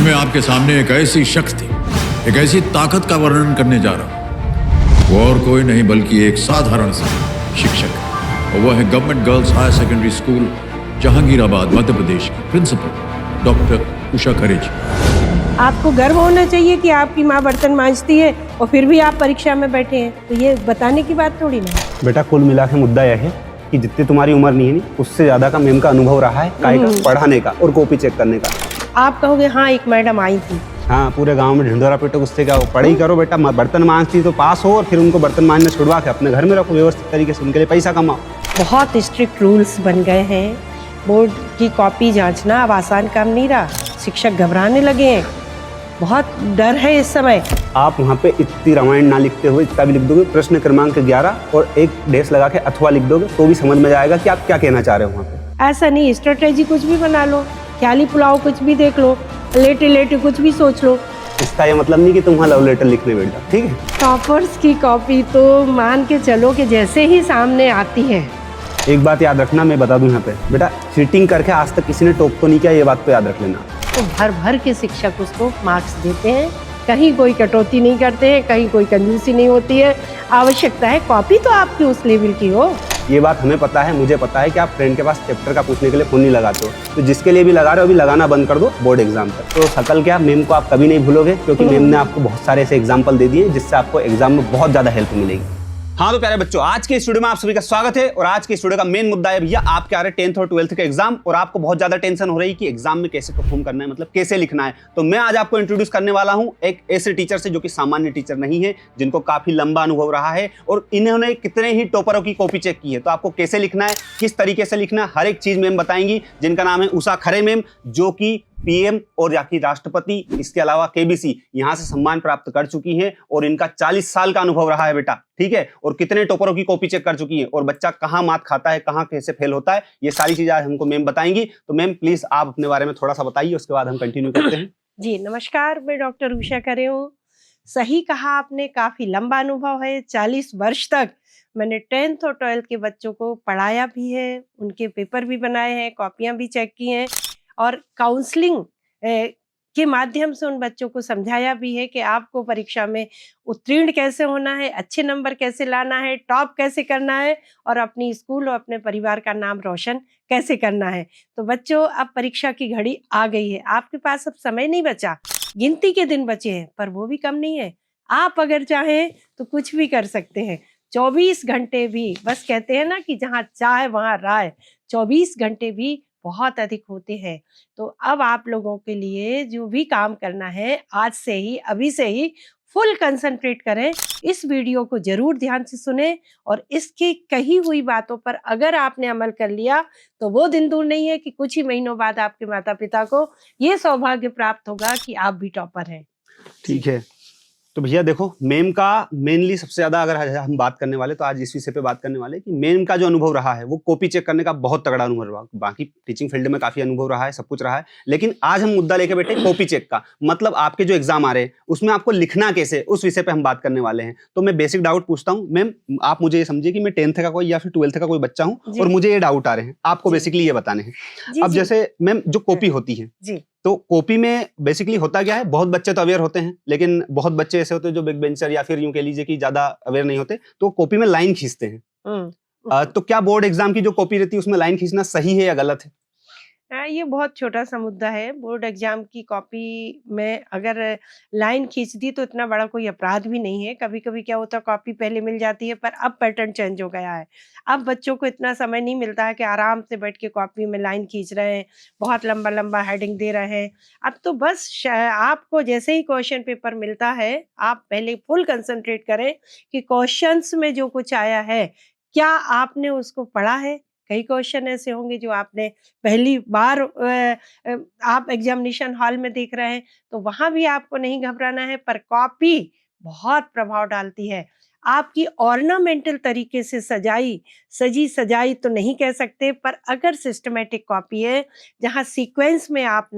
मैं आपके सामने एक ऐसी शक्ति, एक ऐसी ताकत का वर्णन करने जा रहा हूं। वो और कोई नहीं बल्कि एक साधारण सा शिक्षक है, और वो है government girls higher secondary school Jahangirabad Madhya Pradesh की प्रिंसिपल डॉक्टर उषा खरे जी। आपको गर्व होना चाहिए कि आपकी माँ बर्तन मांजती है और फिर भी आप परीक्षा में बैठे हैं, तो ये बताने की बात थोड़ी ना। बेटा कुल मिला के मुद्दा यह है कि जितनी तुम्हारी उम्र नहीं है उससे ज्यादा का मैम का अनुभव रहा है काय का पढ़ाने का और कॉपी चेक करने का। आप कहोगे हाँ एक मैडम आई थी, हाँ पूरे गांव में ढिंढोरा पीटो, उससे क्या पढ़ाई करो बेटा, बर्तन मांजती तो पास हो और फिर उनको बर्तन मांजने छुड़वा के अपने घर में रखो व्यवस्थित तरीके से, उनके लिए पैसा कमाओ। बहुत स्ट्रिक्ट रूल्स बन गए हैं। बोर्ड की कॉपी जांचना अब आसान काम नहीं रहा, शिक्षक घबराने लगे हैं, बहुत डर है इस समय। आप वहाँ पे इतनी रामायण ना लिखते हुए इतना भी लिख दोगे प्रश्न क्रमांक 11 और एक डेस लगा के अथवा लिख दोगे तो भी समझ में जाएगा कि आप क्या कहना चाह रहे हो वहाँ पे। ऐसा नहीं, स्ट्रेटेजी कुछ भी बना लो, ख्याली पुलाव कुछ भी देख लो, लेटे लेटे कुछ भी सोच लो। इसका ये मतलब नहीं कि तुम वहाँ लव लेटर लिखने बैठ जाओ, ठीक है। टॉपर्स की कॉपी तो मान के चलो कि जैसे ही सामने आती है। एक बात याद रखना, मैं बता दूं यहाँ पे बेटा, चीटिंग करके आज तक किसी ने टॉप तो नहीं किया, ये बात तो याद रख लेना। तो भर भर के शिक्षक उसको मार्क्स देते हैं, कहीं कोई कटौती नहीं करते हैं, कहीं कोई कंजूसी नहीं होती है। आवश्यकता है कॉपी तो आपकी उस लेवल की हो। ये बात हमें पता है, मुझे पता है कि आप फ्रेंड के पास चैप्टर का पूछने के लिए फोन नहीं लगाते हो, तो जिसके लिए भी लगा रहे हो अभी लगाना बंद कर दो बोर्ड एग्जाम तक। तो सकल क्या मेम को आप कभी नहीं भूलोगे, क्योंकि मेम ने आपको बहुत सारे ऐसे एग्जाम्पल दे दिए जिससे आपको एग्जाम में बहुत ज्यादा हेल्प मिलेगी। हाँ तो प्यारे बच्चों, आज के स्टूडियो में आप सभी का स्वागत है और आज के स्टूडियो का मेन मुद्दा है भैया आपके आ रहे 10th और 12th के एग्जाम, और आपको बहुत ज्यादा टेंशन हो रही है कि एग्जाम में कैसे परफॉर्म करना है, मतलब कैसे लिखना है। तो मैं आज आपको इंट्रोड्यूस करने वाला हूं एक ऐसे टीचर से जो कि सामान्य टीचर नहीं है, जिनको काफी लंबा अनुभव रहा है और इन्होंने कितने ही टॉपरों की कॉपी चेक की है। तो आपको कैसे लिखना है, किस तरीके से लिखना है, हर एक चीज मैम बताएंगी, जिनका नाम है उषा खरे मैम, जो कि पीएम और या कि राष्ट्रपति, इसके अलावा केबीसी यहां से सम्मान प्राप्त कर चुकी हैं और इनका 40 साल का अनुभव रहा है बेटा, ठीक है। और कितने टॉपरों की कॉपी चेक कर चुकी है और बच्चा कहां मात खाता है, कहां कैसे फेल होता है, ये सारी चीजें आज हमको मैम बताएंगी। तो मैम प्लीज आप अपने बारे में थोड़ा सा बताइए, उसके बाद हम कंटिन्यू करते हैं। जी नमस्कार, मैं डॉक्टर उषा खरे हूँ। सही कहा आपने, काफी लंबा अनुभव है। 40 वर्ष तक मैंने 10th और 12th के बच्चों को पढ़ाया भी है, उनके पेपर भी बनाए हैं, कॉपियां भी चेक की हैं और काउंसलिंग के माध्यम से उन बच्चों को समझाया भी है कि आपको परीक्षा में उत्तीर्ण कैसे होना है, अच्छे नंबर कैसे लाना है, टॉप कैसे करना है और अपनी स्कूल और अपने परिवार का नाम रोशन कैसे करना है। तो बच्चों, अब परीक्षा की घड़ी आ गई है, आपके पास अब समय नहीं बचा, गिनती के दिन बचे हैं, पर वो भी कम नहीं है। आप अगर चाहें तो कुछ भी कर सकते हैं। 24 घंटे भी, बस कहते हैं ना कि जहाँ चाहे वहाँ राय, 24 घंटे भी बहुत अधिक होते हैं। तो अब आप लोगों के लिए जो भी काम करना है, आज से ही, अभी से ही फुल कंसंट्रेट करें। इस वीडियो को जरूर ध्यान से सुने और इसकी कही हुई बातों पर अगर आपने अमल कर लिया तो वो दिन दूर नहीं है कि कुछ ही महीनों बाद आपके माता पिता को ये सौभाग्य प्राप्त होगा कि आप भी टॉपर हैं। ठीक है, तो भैया देखो, मेम का मेनली सबसे ज्यादा अगर हम बात करने वाले तो आज इस विषय पे बात करने वाले कि मेम का जो अनुभव रहा है वो कॉपी चेक करने का बहुत तगड़ा अनुभव रहा। बाकी टीचिंग फील्ड में काफी अनुभव रहा है, सब कुछ रहा है, लेकिन आज हम मुद्दा लेके बैठे कॉपी चेक का। मतलब आपके जो एग्जाम आ रहे हैं उसमें आपको लिखना कैसे, उस विषय पे हम बात करने वाले हैं। तो मैं बेसिक डाउट पूछता हूँ मैम, आप मुझे ये समझिए कि मैं 10th का कोई या फिर 12th का कोई बच्चा हूँ और मुझे ये डाउट आ रहे हैं, आपको बेसिकली ये बताने हैं। अब जैसे मैम जो कॉपी होती है, तो कॉपी में बेसिकली होता क्या है, बहुत बच्चे तो अवेयर होते हैं, लेकिन बहुत बच्चे ऐसे होते हैं जो बिग बेंचर या फिर यूं कह लीजिए कि ज्यादा अवेयर नहीं होते, तो कॉपी में लाइन खींचते हैं। तो क्या बोर्ड एग्जाम की जो कॉपी रहती है उसमें लाइन खींचना सही है या गलत है? ये बहुत छोटा सा मुद्दा है। बोर्ड एग्जाम की कॉपी में अगर लाइन खींच दी तो इतना बड़ा कोई अपराध भी नहीं है। कभी कभी क्या होता है, कॉपी पहले मिल जाती है पर अब पैटर्न चेंज हो गया है। अब बच्चों को इतना समय नहीं मिलता है कि आराम से बैठ के कॉपी में लाइन खींच रहे हैं, बहुत लंबा लंबा हेडिंग दे रहे हैं। अब तो बस आपको जैसे ही क्वेश्चन पेपर मिलता है, आप पहले फुल कंसंट्रेट करें कि क्वेश्चंस में जो कुछ आया है क्या आपने उसको पढ़ा है। कई क्वेश्चन ऐसे होंगे जो आपने पहली बार आप एग्जामिनेशन हॉल में देख रहे हैं, तो वहां भी आपको नहीं घबराना है, पर कॉपी बहुत प्रभाव डालती है। आपकी ऑर्नामेंटल तरीके से सजी सजाई तो नहीं कह सकते, पर अगर सिस्टमेटिक कॉपी है जहां सीक्वेंस में आप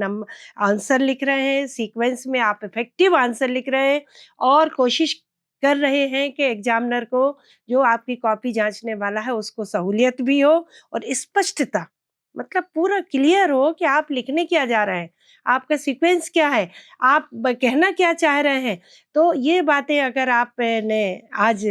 आंसर लिख रहे हैं, सीक्वेंस में आप इफेक्टिव आंसर लिख रहे हैं और कोशिश कर रहे हैं कि एग्जामिनर को, जो आपकी कॉपी जांचने वाला है, उसको सहूलियत भी हो और स्पष्टता, मतलब पूरा क्लियर हो कि आप लिखने क्या जा रहे हैं, आपका सीक्वेंस क्या है, आप कहना क्या चाह रहे हैं। तो ये बातें अगर आपने आज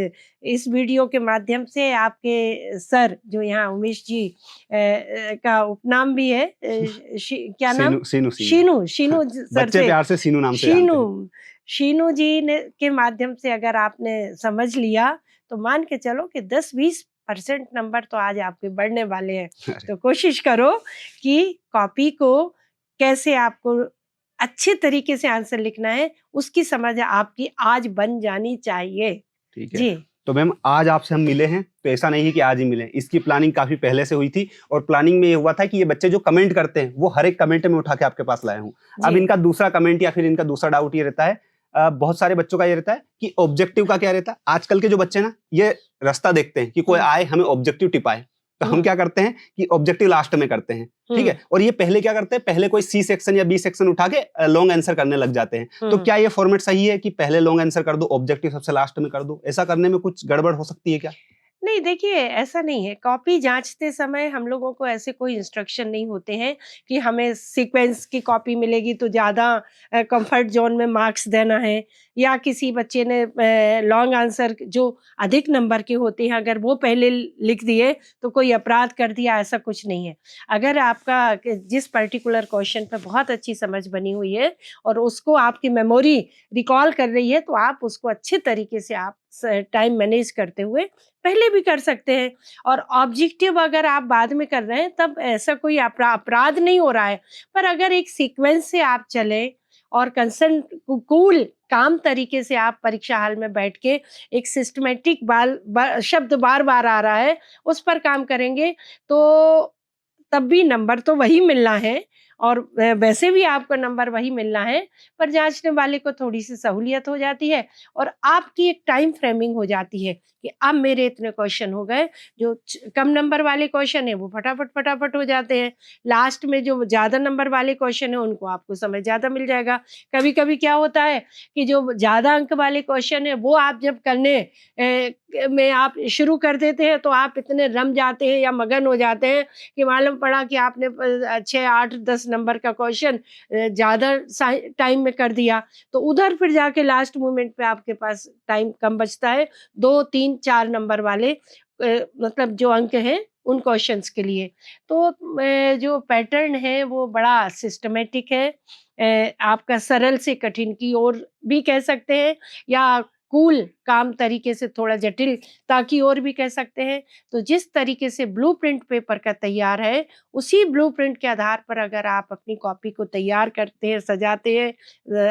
इस वीडियो के माध्यम से आपके सर जो यहाँ उमेश जी का उपनाम भी है, क्या नाम, सीनू शीनू, शीनू सर बच्चे से, प्यार से सीनू नाम से जानते हैं। शीनू, शीनू जी ने के माध्यम से अगर आपने समझ लिया तो मान के चलो कि 10-20% नंबर तो आज आपके बढ़ने वाले हैं। तो कोशिश करो कि कॉपी को कैसे आपको अच्छे तरीके से आंसर लिखना है, उसकी समझ आपकी आज बन जानी चाहिए। ठीक है जी। तो मैम आज आपसे हम मिले हैं तो ऐसा नहीं है कि आज ही मिले, इसकी प्लानिंग काफी पहले से हुई थी और प्लानिंग में ये हुआ था कि ये बच्चे जो कमेंट करते हैं वो हर एक कमेंट में उठा के आपके पास लाया हूँ। अब इनका दूसरा कमेंट या फिर इनका दूसरा डाउट ये रहता है, बहुत सारे बच्चों का ये रहता है कि ऑब्जेक्टिव का क्या रहता है। आजकल के जो बच्चे ना ये रास्ता देखते हैं कि कोई आए हमें ऑब्जेक्टिव टिपाए, तो हम क्या करते हैं कि ऑब्जेक्टिव लास्ट में करते हैं, ठीक है। और ये पहले क्या करते हैं, पहले कोई सी सेक्शन या बी सेक्शन उठा के लॉन्ग आंसर करने लग जाते हैं। तो क्या ये फॉर्मेट सही है कि पहले लॉन्ग आंसर कर दो, ऑब्जेक्टिव सबसे लास्ट में कर दो? ऐसा करने में कुछ गड़बड़ हो सकती है क्या? नहीं, देखिए ऐसा नहीं है। कॉपी जांचते समय हम लोगों को ऐसे कोई इंस्ट्रक्शन नहीं होते हैं कि हमें सीक्वेंस की कॉपी मिलेगी तो ज़्यादा कंफर्ट जोन में मार्क्स देना है, या किसी बच्चे ने लॉन्ग आंसर जो अधिक नंबर के होते हैं अगर वो पहले लिख दिए तो कोई अपराध कर दिया, ऐसा कुछ नहीं है। अगर आपका जिस पर्टिकुलर क्वेश्चन पर बहुत अच्छी समझ बनी हुई है और उसको आपकी मेमोरी रिकॉल कर रही है तो आप उसको अच्छे तरीके से आप टाइम मैनेज करते हुए पहले भी कर सकते हैं। और ऑब्जेक्टिव अगर आप बाद में कर रहे हैं तब ऐसा कोई अपराध नहीं हो रहा है। पर अगर एक सीक्वेंस से आप चले और कूल काम तरीके से आप परीक्षा हाल में बैठ के एक सिस्टमेटिक शब्द बार बार आ रहा है उस पर काम करेंगे तो तब भी नंबर तो वही मिलना है और वैसे भी आपको नंबर वही मिलना है, पर जांचने वाले को थोड़ी सी सहूलियत हो जाती है और आपकी एक टाइम फ्रेमिंग हो जाती है कि अब मेरे इतने क्वेश्चन हो गए। जो कम नंबर वाले क्वेश्चन है वो फटाफट हो जाते हैं, लास्ट में जो ज़्यादा नंबर वाले क्वेश्चन है उनको आपको समय ज़्यादा मिल जाएगा। कभी कभी क्या होता है कि जो ज़्यादा अंक वाले क्वेश्चन है वो आप जब करने में आप शुरू कर देते हैं तो आप इतने रम जाते हैं या मगन हो जाते हैं कि मालूम पड़ा कि आपने 6, 8, 10 नंबर का क्वेश्चन ज़्यादा टाइम में कर दिया, तो उधर फिर जाके लास्ट मोमेंट पे आपके पास टाइम कम बचता है 2, 3, 4 नंबर वाले मतलब जो अंक हैं उन क्वेश्चंस के लिए। तो जो पैटर्न है वो बड़ा सिस्टमेटिक है, आपका सरल से कठिन की ओर भी कह सकते हैं या कूल काम तरीके से थोड़ा जटिलता की ओर भी कह सकते हैं। तो जिस तरीके से ब्लूप्रिंट पेपर का तैयार है उसी ब्लूप्रिंट के आधार पर अगर आप अपनी कॉपी को तैयार करते हैं, सजाते हैं,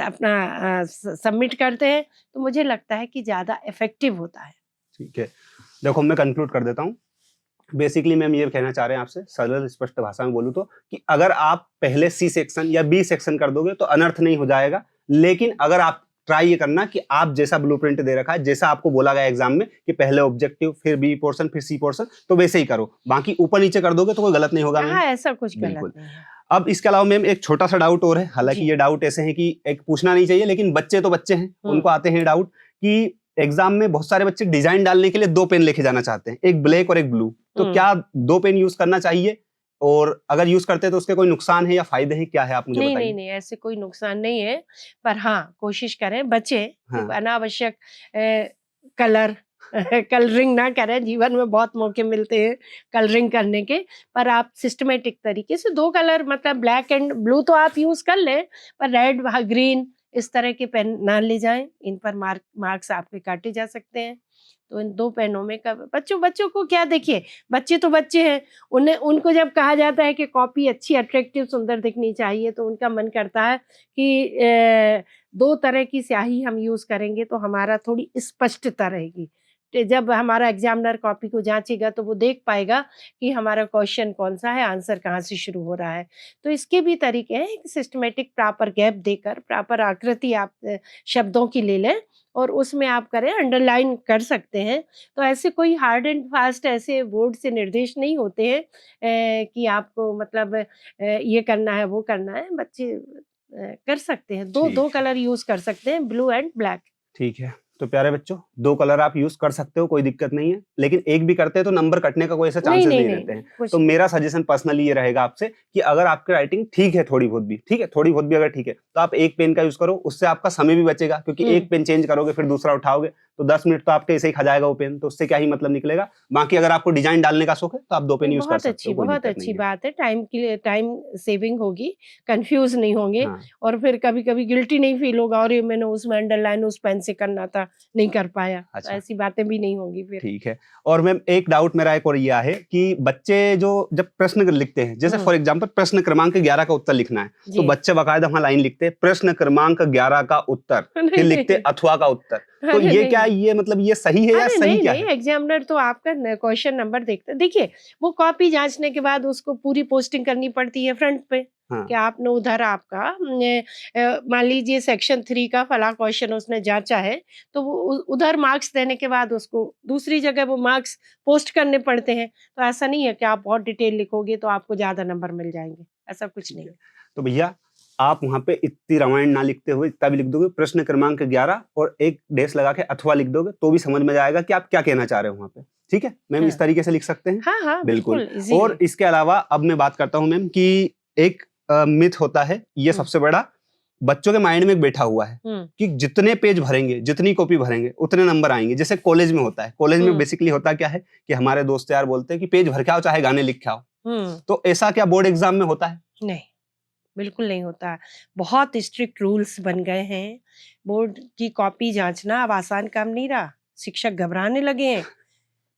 अपना सबमिट करते हैं तो मुझे लगता है कि ज़्यादा इफेक्टिव होता है। ठीक है, देखो मैं कंक्लूड कर देता हूँ। बेसिकली मैम ये कहना चाह रहे हैं आपसे, सरल स्पष्ट भाषा में बोलूँ तो, कि अगर आप पहले सी सेक्शन या बी सेक्शन कर दोगे तो अनर्थ नहीं हो जाएगा, लेकिन अगर आप ट्राई ये करना कि आप जैसा ब्लूप्रिंट दे रखा है, जैसा आपको बोला गया एग्जाम में कि पहले ऑब्जेक्टिव फिर बी पोर्शन फिर सी पोर्शन, तो वैसे ही करो। बाकी ऊपर नीचे कर दोगे तो कोई गलत नहीं होगा। हाँ, ऐसा कुछ गलत नहीं है। अब इसके अलावा मैम एक छोटा सा डाउट और है, हालांकि ये डाउट ऐसे है कि एक पूछना नहीं चाहिए, लेकिन बच्चे तो बच्चे हैं, उनको आते हैं डाउट कि एग्जाम में बहुत सारे बच्चे डिजाइन डालने के लिए 2 पेन लेके जाना चाहते हैं, एक ब्लैक और एक ब्लू। तो क्या 2 पेन यूज करना चाहिए, और अगर यूज करते हैं तो उसके कोई नुकसान है या फायदे हैं, क्या है आप मुझे बताइए। नहीं, ऐसे कोई नुकसान नहीं है, पर हाँ कोशिश करें बच्चे अनावश्यक कलरिंग ना करें। जीवन में बहुत मौके मिलते हैं कलरिंग करने के, पर आप सिस्टमेटिक तरीके से 2 कलर मतलब ब्लैक एंड ब्लू तो आप यूज कर लें, पर रेड ग्रीन इस तरह के पेन ना ले जाएं, इन पर मार्क्स आपके काटे जा सकते हैं। तो इन 2 पेनों में बच्चों को क्या, देखिए बच्चे तो बच्चे हैं, उनको जब कहा जाता है कि कॉपी अच्छी अट्रैक्टिव सुंदर दिखनी चाहिए तो उनका मन करता है कि 2 तरह की स्याही हम यूज़ करेंगे तो हमारा थोड़ी स्पष्टता रहेगी। जब हमारा एग्जामिनर कॉपी को जांचेगा तो वो देख पाएगा कि हमारा क्वेश्चन कौन सा है, आंसर कहाँ से शुरू हो रहा है। तो इसके भी तरीके हैं, सिस्टमेटिक प्रॉपर गैप देकर प्रॉपर आकृति आप शब्दों की ले लें और उसमें आप करें, अंडरलाइन कर सकते हैं। तो ऐसे कोई हार्ड एंड फास्ट ऐसे बोर्ड से निर्देश नहीं होते हैं कि आपको मतलब ये करना है वो करना है। बच्चे कर सकते हैं, 2 कलर यूज कर सकते हैं, ब्लू एंड ब्लैक। ठीक है, तो प्यारे बच्चों, 2 कलर आप यूज कर सकते हो, कोई दिक्कत नहीं है, लेकिन एक भी करते हैं तो नंबर कटने का कोई ऐसा नहीं चांसेस नहीं नहीं नहीं रहते हैं। कुछ तो नहीं। मेरा सजेशन पर्सनली ये रहेगा आपसे कि अगर आपकी राइटिंग ठीक है, थोड़ी बहुत भी ठीक है, थोड़ी बहुत भी अगर ठीक है, तो आप एक पेन का यूज करो, उससे आपका समय भी बचेगा, क्योंकि एक पेन चेंज करोगे फिर दूसरा उठाओगे तो 10 मिनट तो आपके ऐसे ही खा जाएगा वो पेन, तो उससे क्या ही मतलब निकलेगा। बाकी अगर आपको डिजाइन डालने का शौक है तो आप 2 पेन नहीं, यूज कर सकते हो, कोई बहुत दिक्कत अच्छी नहीं है। बात है। टाइम के लिए टाइम सेविंग होगी, कंफ्यूज नहीं होंगे हाँ, और फिर कभी-कभी गिल्टी नहीं फील होगा और ये मैंने उसमें अंडरलाइन उस पेन से करना था, नहीं कर पाया। तो अच्छा, ऐसी बातें भी नहीं होंगी फिर। ठीक है। और मैम एक डाउट मेरा एक और ये है कि बच्चे जो जब प्रश्न लिखते हैं, जैसे हुँ, फॉर एग्जांपल प्रश्न क्रमांक 11 का उत्तर लिखना है, तो जी। बच्चे बाकायदा वहाँ लाइन लिखते हैं प्रश्न क्रमांक 11 का उत्तर, फिर नहीं, लिखते नहीं। अथवा का उत्तर। तो अरे ये क्या नहीं। है, ये मतलब ये सही है या अरे सही नहीं, क्या नहीं, है? एग्ज़ामिनर तो आपका न क्वेश्चन नंबर देखता है। देखिए, वो कॉपी जाँचने के बाद उसको पूरी पोस्टिंग करनी पड़ती है फ्रंट पे, हाँ, कि आपने उधर आपका मान लीजिए सेक्शन 3 का फलाँ क्वेश्चन उसने जाँचा है, तो वो उधर मार्क्स देने के बाद उसको दूसरी जगह वो मार्क्स पोस्ट करने पड़ते हैं। तो ऐसा नहीं है कि आप बहुत डिटेल लिखोगे तो आपको ज़्यादा नंबर मिल जाएँगे, ऐसा कुछ ठीक नहीं है। है। तो भैया, आप वहाँ पे इतनी रामायण ना लिखते हुए इतना भी लिख दोगे प्रश्न क्रमांक 11 और एक डैश लगा के अथवा लिख दोगे तो भी समझ में जाएगा कि आप क्या कहना चाह रहे हो वहाँ पे। ठीक है? मैम इस हाँ। तरीके से लिख सकते हैं? हाँ, हाँ, बिल्कुल। बिल्कुल ईज़ी और है। इसके अलावा अब मैं बात करता हूँ मैम कि एक मिथ होता है, ये हुँ, सबसे बड़ा बच्चों के माइंड में एक बैठा हुआ है हुँ, कि जितने पेज भरेंगे, जितनी कॉपी भरेंगे, उतने नंबर आएँगे। जैसे कॉलेज में होता है। कॉलेज में हुँ, बेसिकली होता क्या है कि हमारे दोस्त यार बोलते हैं कि पेज भर के आओ चाहे गाने लिख के आओ। हुँ। तो ऐसा क्या बोर्ड एग्ज़ाम में होता है? नहीं। बिल्कुल नहीं होता। बहुत स्ट्रिक्ट रूल्स बन गए हैं। बोर्ड की कॉपी जाँचना अब आसान काम नहीं रहा। शिक्षक घबराने लगे हैं।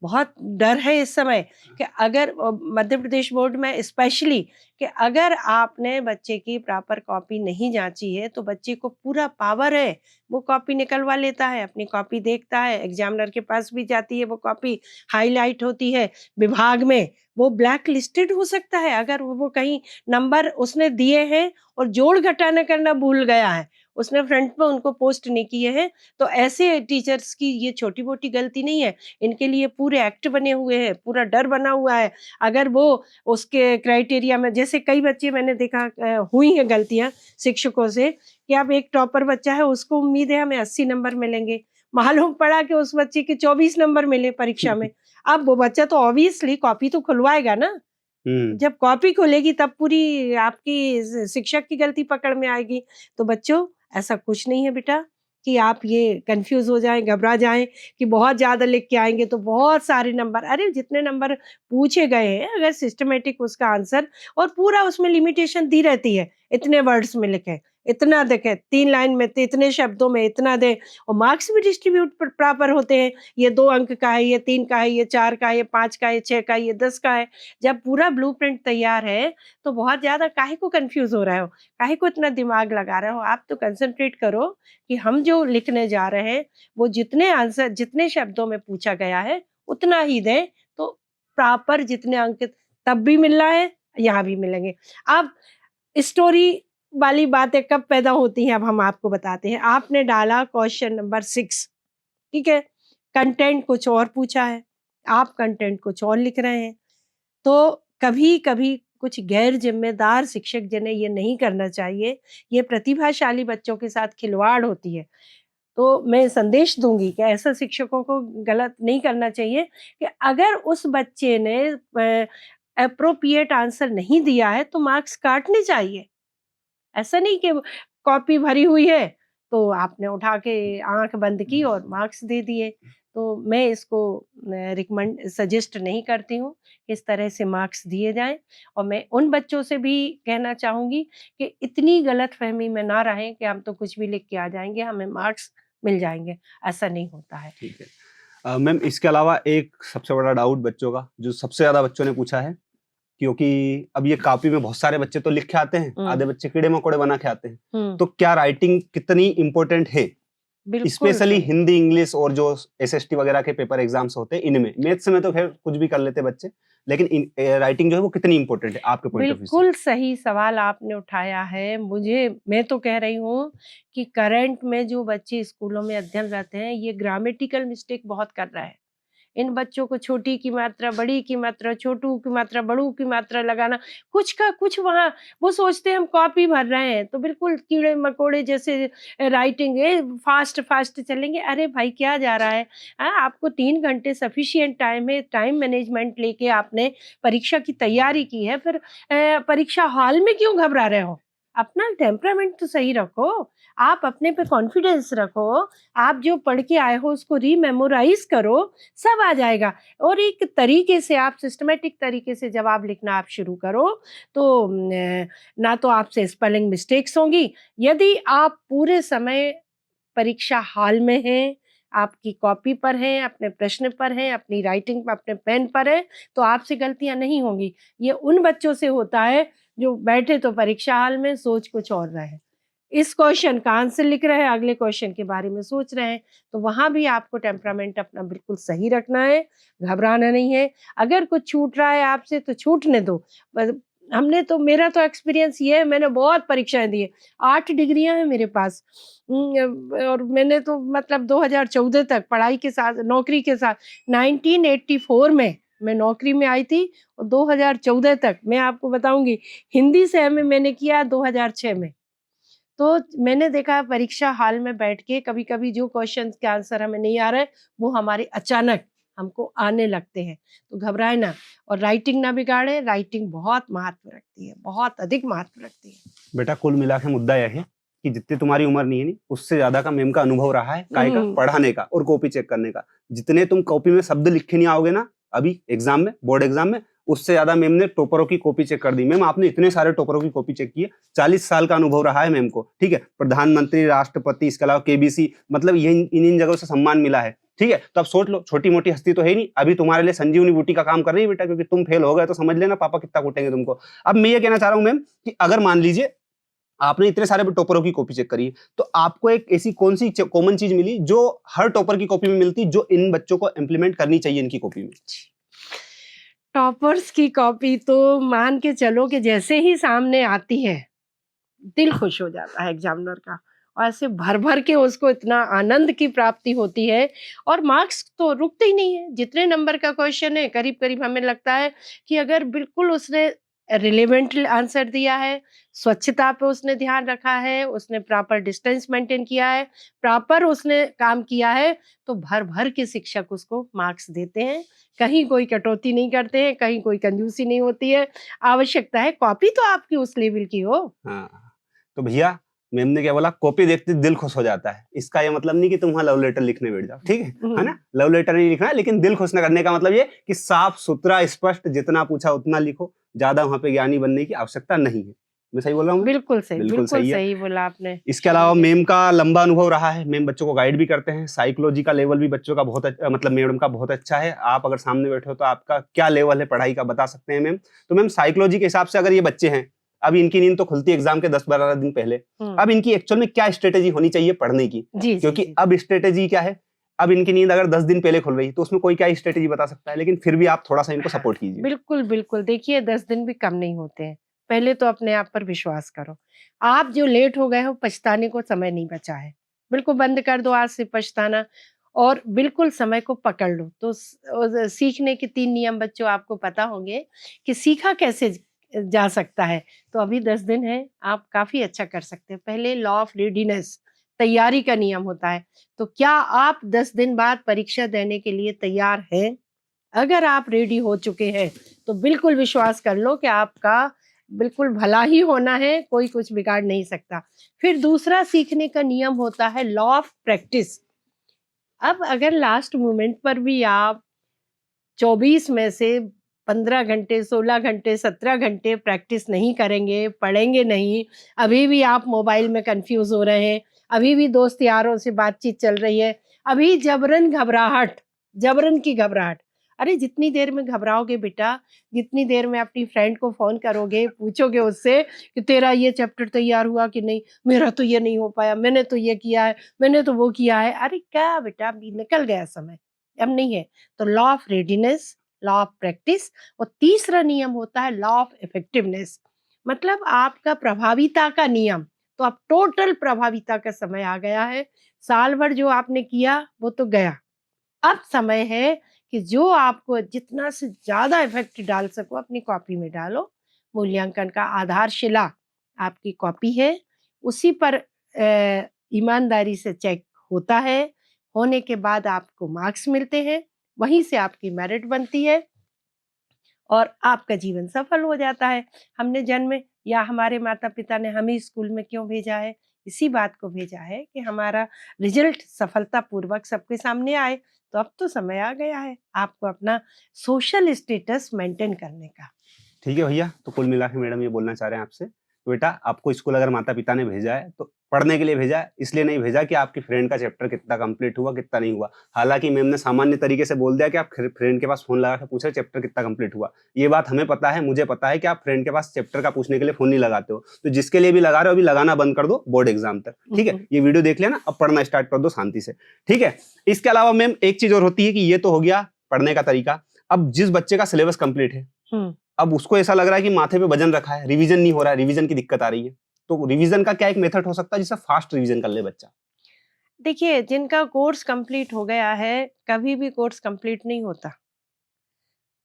बहुत डर है इस समय कि अगर मध्य प्रदेश बोर्ड में स्पेशली कि अगर आपने बच्चे की प्रॉपर कॉपी नहीं जांची है तो बच्चे को पूरा पावर है, वो कॉपी निकलवा लेता है, अपनी कॉपी देखता है, एग्जामिनर के पास भी जाती है, वो कॉपी हाईलाइट होती है विभाग में, वो ब्लैक लिस्टेड हो सकता है अगर वो कहीं नंबर उसने दिए हैं और जोड़ घटाना करना भूल गया है, उसने फ्रंट पे उनको पोस्ट नहीं किए हैं, तो ऐसे टीचर्स की ये छोटी मोटी गलती नहीं है, इनके लिए पूरे एक्ट बने हुए हैं, पूरा डर बना हुआ है। अगर वो उसके क्राइटेरिया में जैसे कई बच्चे मैंने देखा हुई हैं गलतियाँ शिक्षकों से कि अब एक टॉपर बच्चा है उसको उम्मीद है हमें 80 नंबर मिलेंगे। मालूम पड़ा कि उस बच्चे के 24 नंबर मिले परीक्षा में। अब वो बच्चा तो ऑब्वियसली कॉपी तो खुलवाएगा ना। हुँ। जब कॉपी खोलेगी तब पूरी आपकी शिक्षक की गलती पकड़ में आएगी। तो बच्चों ऐसा कुछ नहीं है बेटा कि आप ये कंफ्यूज हो जाएं, घबरा जाएं कि बहुत ज़्यादा लिख के आएंगे तो बहुत सारे नंबर, अरे जितने नंबर पूछे गए हैं अगर सिस्टमेटिक उसका आंसर और पूरा उसमें लिमिटेशन दी रहती है, इतने वर्ड्स में लिखें, इतना देखें, 3 लाइन में इतने शब्दों में इतना दें और मार्क्स भी डिस्ट्रीब्यूट प्रॉपर होते हैं, ये 2 अंक का है, ये 3 का है, ये 4 का है, ये 5 का है, ये 6 का है, ये 10 का है। जब पूरा ब्लूप्रिंट तैयार है तो बहुत ज़्यादा काहे को कंफ्यूज हो रहे हो, काहे को इतना दिमाग लगा रहे हो, आप तो कंसंट्रेट करो कि हम जो लिखने जा रहे हैं वो जितने आंसर जितने शब्दों में पूछा गया है उतना ही दें, तो प्रॉपर जितने अंक तब भी मिल रहा है यहाँ भी मिलेंगे। अब स्टोरी वाली बातें कब पैदा होती हैं अब हम आपको बताते हैं। आपने डाला क्वेश्चन नंबर 6, ठीक है, कंटेंट कुछ और पूछा है, आप कंटेंट कुछ और लिख रहे हैं, तो कभी-कभी कुछ गैर ज़िम्मेदार शिक्षक जिन्हें ये नहीं करना चाहिए, ये प्रतिभाशाली बच्चों के साथ खिलवाड़ होती है। तो मैं संदेश दूँगी कि ऐसा शिक्षकों को गलत नहीं करना चाहिए कि अगर उस बच्चे ने एप्रोप्रिएट आंसर नहीं दिया है तो मार्क्स काटने चाहिए। ऐसा नहीं कि कॉपी भरी हुई है, तो आपने उठा के आँख बंद की और मार्क्स दे दिए। तो मैं इसको रिकमेंड सजेस्ट नहीं करती हूँ कि इस तरह से मार्क्स दिए जाएँ और मैं उन बच्चों से भी कहना चाहूँगी कि इतनी गलतफ़हमी में ना रहें कि हम तो कुछ भी लिख के आ जाएँगे, हमें मार्क्स मिल जाएँगे, ऐसा नहीं होता है। ठीक है। मैम इसके अलावा एक सबसे बड़ा डाउट बच्चों का, जो सबसे ज़्यादा बच्चों ने पूछा है, क्योंकि अब ये कॉपी में बहुत सारे बच्चे तो लिख के आते हैं, हुँ, आधे बच्चे कीड़े-मकोड़े बना के आते हैं। हुँ, तो क्या राइटिंग कितनी इम्पोर्टेंट है? बिल्कुल स्पेशली सही। हिंदी, इंग्लिश और जो एसएसटी वगैरह के पेपर एग्ज़ाम्स होते हैं इनमें। मैथ्स में तो ख़ैर कुछ भी कर लेते हैं बच्चे, लेकिन राइटिंग जो है वो कितनी इम्पोर्टेंट है आपके पॉइंट ऑफ व्यू से? बिल्कुल सही सवाल आपने उठाया है। मैं तो कह रही हूँ कि करंट में जो बच्चे स्कूलों में अध्ययनरत हैं, ये ग्रामेटिकल मिस्टेक बहुत कर रहे हैं। इन बच्चों को छोटी की मात्रा, बड़ी की मात्रा, छोटू की मात्रा, बड़ू की मात्रा लगाना, कुछ का कुछ वहाँ वो सोचते हैं हम कॉपी भर रहे हैं, तो बिल्कुल कीड़े-मकोड़े जैसे राइटिंग है, फास्ट-फास्ट चलेंगे। अरे भाई क्या जा रहा है? आपको 3 घंटे सफिशिएंट टाइम है, टाइम मैनेजमेंट लेके आपने परीक्षा की तैयारी की है, फिर परीक्षा हॉल में क्यों घबरा रहे हो? अपना टेम्परामेंट तो सही रखो, आप अपने पे कॉन्फिडेंस रखो, आप जो पढ़ के आए हो उसको रीमेमोराइज़ करो, सब आ जाएगा। और एक तरीके से आप सिस्टमैटिक तरीके से जवाब लिखना आप शुरू करो, तो ना तो आपसे स्पेलिंग मिस्टेक्स होंगी, यदि आप पूरे समय परीक्षा हॉल में हैं, आपकी कॉपी पर हैं, अपने प्रश्न पर हैं, अपनी राइटिंग पर, अपने पेन पर हैं, तो आपसे गलतियाँ नहीं होंगी। ये उन बच्चों से होता है जो बैठे तो परीक्षा हॉल में सोच कुछ और रहे हैं। इस क्वेश्चन का आंसर लिख रहे हैं, अगले क्वेश्चन के बारे में सोच रहे हैं, तो वहाँ भी आपको टेम्परामेंट अपना बिल्कुल सही रखना है, घबराना नहीं है। अगर कुछ छूट रहा है आपसे तो छूटने दो। ब हमने तो मेरा तो एक्सपीरियंस ये है, मैंने बहुत परीक्षाएँ दी हैं, 8 डिग्रियाँ हैं मेरे पास। और मैंने तो मतलब 2014 तक पढ़ाई के साथ, नौकरी के साथ 1984 में मैं नौकरी में आई थी और 2014 तक मैं आपको बताऊँगी, हिंदी से एमए मैंने किया 2006 में। तो मैंने देखा परीक्षा हॉल में बैठ के कभी-कभी जो क्वेश्चंस के आंसर हमें नहीं आ रहे, वो हमारे अचानक हमको आने लगते हैं। तो घबराएँ ना और राइटिंग ना बिगाड़ें, राइटिंग बहुत महत्व रखती है, बहुत अधिक महत्व रखती है। बेटा कुल मिला के मुद्दा यह है कि जितनी तुम्हारी उम्र नहीं है नी, उससे ज्यादा का मैम का अनुभव रहा है काय का पढ़ाने का और कॉपी चेक करने का। जितने तुम कॉपी में शब्द लिखे नहीं आओगे ना अभी एग्जाम में, बोर्ड एग्जाम में, उससे ज्यादा मैम ने टॉपरों की कॉपी चेक कर दी। मैम आपने इतने सारे टॉपरों की कॉपी चेक की है, 40 साल का अनुभव रहा है मैम को, ठीक है। प्रधानमंत्री, राष्ट्रपति, इसके अलावा केबीसी, मतलब ये इन जगहों से सम्मान मिला है, ठीक है। तो अब सोच लो, छोटी मोटी हस्ती तो है नहीं, अभी तुम्हारे लिए संजीवनी बूटी का काम कर रही है बेटा, क्योंकि तुम फेल हो गए तो समझ लेना पापा कितना कूटेंगे तुमको। अब मैं ये कहना चाह रहा हूँ मैम कि अगर मान लीजिए आपने इतने सारे टॉपरों की कॉपी चेक करी, तो आपको एक ऐसी कौन सी कॉमन चीज मिली जो हर टॉपर की कॉपी में मिलती, जो इन बच्चों को इंप्लीमेंट करनी चाहिए इनकी कॉपी में? टॉपर्स की कॉपी तो मान के चलो कि जैसे ही सामने आती है, दिल खुश हो जाता है एग्जामिनर का, और ऐसे भर-भर के उसको इतना आनंद की प्राप्ति होती है और मार्क्स तो रुकते ही नहीं है। जितने नंबर का क्वेश्चन है, करीब-करीब हमें लगता है कि अगर बिल्कुल उसने रिलेवेंट आंसर दिया है, स्वच्छता पे उसने ध्यान रखा है, उसने प्रॉपर डिस्टेंस मेंटेन किया है, प्रॉपर उसने काम किया है, तो भर-भर के शिक्षक उसको मार्क्स देते हैं। कहीं कोई कटौती नहीं करते हैं, कहीं कोई कंजूसी नहीं होती है। आवश्यकता है कॉपी तो आपकी उस लेवल की हो। हाँ, तो भैया मैम ने क्या बोला, कॉपी देखते दिल खुश हो जाता है। इसका ये मतलब नहीं कि तुम वहाँ लव लेटर लिखने बैठ जाओ, ठीक है ना। लव लेटर नहीं लिखना है, लेकिन दिल खुश न करने का मतलब ये कि साफ सुथरा स्पष्ट, जितना पूछा उतना लिखो, ज्यादा वहाँ पे ज्ञानी बनने की आवश्यकता नहीं है। मैं सही बोल रहा हूँ? बिल्कुल सही, बिल्कुल सही है। सही बोला आपने। इसके अलावा मैम का लंबा अनुभव रहा है, मैम बच्चों को गाइड भी करते हैं। साइकोलॉजी का लेवल भी बच्चों का बहुत मतलब मैडम का बहुत अच्छा है। आप अगर सामने बैठे हो तो आपका क्या लेवल है पढ़ाई का बता सकते हैं मैम। तो मैम साइकोलॉजी के हिसाब से अगर ये बच्चे हैं, अब इनकी नींद तो खुलती है एग्जाम के 10-12 दिन पहले, अब इनकी एक्चुअल में क्या स्ट्रेटेजी होनी चाहिए पढ़ने की? क्योंकि अब स्ट्रेटेजी क्या है, अब इनकी नींद अगर 10 दिन पहले खुल रही तो उसमें कोई क्या स्ट्रेटेजी बता सकता है, लेकिन फिर भी आप थोड़ा सा इनको सपोर्ट कीजिए। बिल्कुल, बिल्कुल। देखिए 10 दिन भी कम नहीं होते हैं। पहले तो अपने आप पर विश्वास करो। आप जो लेट हो गए हो, पछताने को समय नहीं बचा है। बिल्कुल बंद कर दो आज से पछताना और बिल्कुल समय को पकड़ लो। तो सीखने के 3 नियम बच्चों आपको पता होंगे कि सीखा कैसे जा सकता है। तो अभी 10 दिन है, आप काफ़ी अच्छा कर सकते हैं। पहले लॉ ऑफ रेडीनेस, तैयारी का नियम होता है। तो क्या आप 10 दिन बाद परीक्षा देने के लिए तैयार हैं? अगर आप रेडी हो चुके हैं, तो बिल्कुल विश्वास कर लो कि आपका बिल्कुल भला ही होना है, कोई कुछ बिगाड़ नहीं सकता। फिर दूसरा सीखने का नियम होता है लॉ ऑफ प्रैक्टिस। अब अगर लास्ट मोमेंट पर भी आप 24 में से 15 घंटे, 16 घंटे, 17 घंटे प्रैक्टिस नहीं करेंगे, पढ़ेंगे नहीं, अभी भी आप मोबाइल में कन्फ्यूज़ हो रहे हैं, अभी भी दोस्त यारों से बातचीत चल रही है, अभी जबरन घबराहट, जबरन की घबराहट। अरे जितनी देर में घबराओगे बेटा, जितनी देर में अपनी फ्रेंड को फ़ोन करोगे, पूछोगे उससे कि तेरा ये चैप्टर तैयार हुआ कि नहीं, मेरा तो ये नहीं हो पाया, मैंने तो ये किया है, मैंने तो वो किया है। अरे क्या बेटा, अभी निकल गया समय, अब नहीं है। तो law of readiness, law of practice, और तीसरा नियम होता है लॉ ऑफ इफेक्टिवनेस, मतलब आपका प्रभाविता का नियम। तो अब टोटल प्रभाविता का समय आ गया है। साल भर जो आपने किया वो तो गया, अब समय है कि जो आपको जितना से ज़्यादा इफेक्ट डाल सको अपनी कॉपी में डालो। मूल्यांकन का आधारशिला आपकी कॉपी है, उसी पर ईमानदारी से चेक होता है, होने के बाद आपको मार्क्स मिलते हैं, वहीं से आपकी मेरिट बनती है और आपका जीवन सफल हो जाता है। हमने जन्म या हमारे माता पिता ने हमें स्कूल में क्यों भेजा है? इसी बात को भेजा है कि हमारा रिजल्ट सफलतापूर्वक सबके सामने आए। तो अब तो समय आ गया है आपको अपना सोशल स्टेटस मेंटेन करने का। ठीक है भैया, तो कुल मिला के मैडम ये बोलना चाह रहे हैं आपसे, तो बेटा आपको स्कूल अगर माता पिता ने भेजा है तो पढ़ने के लिए भेजा है, इसलिए नहीं भेजा कि आपकी फ्रेंड का चैप्टर कितना कंप्लीट हुआ कितना नहीं हुआ। हालांकि मैम ने सामान्य तरीके से बोल दिया कि आप फ्रेंड के पास फोन लगा के पूछे चैप्टर कितना कंप्लीट हुआ। ये बात हमें पता है, मुझे पता है कि आप फ्रेंड के पास चैप्टर का पूछने के लिए फोन नहीं लगाते हो, तो जिसके लिए भी लगा रहे हो अभी लगाना बंद कर दो बोर्ड एग्जाम तक। ठीक है, ये वीडियो देख लेना, अब पढ़ना स्टार्ट कर दो शांति से। ठीक है, इसके अलावा मैम एक चीज और होती है कि ये तो हो गया पढ़ने का तरीका। अब जिस बच्चे का सिलेबस कंप्लीट है, अब उसको ऐसा लग रहा है कि माथे पे वजन रखा है, रिवीजन नहीं हो रहा है, रिवीजन की दिक्कत आ रही है, तो रिवीजन का क्या एक मेथड हो सकता है जिससे फास्ट रिवीजन कर ले बच्चा? देखिए, जिनका कोर्स कंप्लीट हो गया है, कभी भी कोर्स कंप्लीट नहीं होता,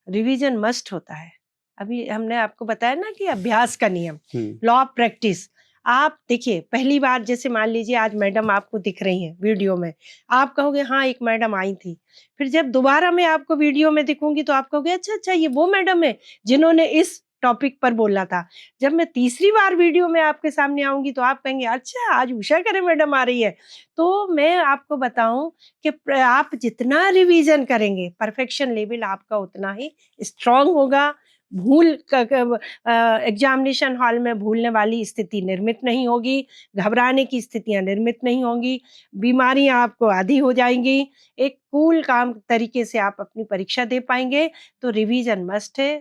रिवीजन मस्ट होता है। अभी हमने आपको बताया ना कि अभ्यास का नियम, लॉ ऑफ प्रैक्टिस। आप देखिए, पहली बार जैसे मान लीजिए आज मैडम आपको दिख रही हैं वीडियो में, आप कहोगे हाँ एक मैडम आई थी। फिर जब दोबारा मैं आपको वीडियो में दिखूंगी तो आप कहोगे अच्छा अच्छा ये वो मैडम है जिन्होंने इस टॉपिक पर बोला था। जब मैं तीसरी बार वीडियो में आपके सामने आऊंगी तो आप कहेंगे अच्छा आज उषा करे मैडम आ रही है। तो मैं आपको बताऊं कि आप जितना रिवीजन करेंगे परफेक्शन लेवल आपका उतना ही स्ट्रांग होगा। भूल एग्जामिनेशन हॉल में भूलने वाली स्थिति निर्मित नहीं होगी, घबराने की स्थितियां निर्मित नहीं होंगी, बीमारियां आपको आधी हो जाएंगी, एक कूल काम तरीके से आप अपनी परीक्षा दे पाएंगे। तो रिवीजन मस्ट है।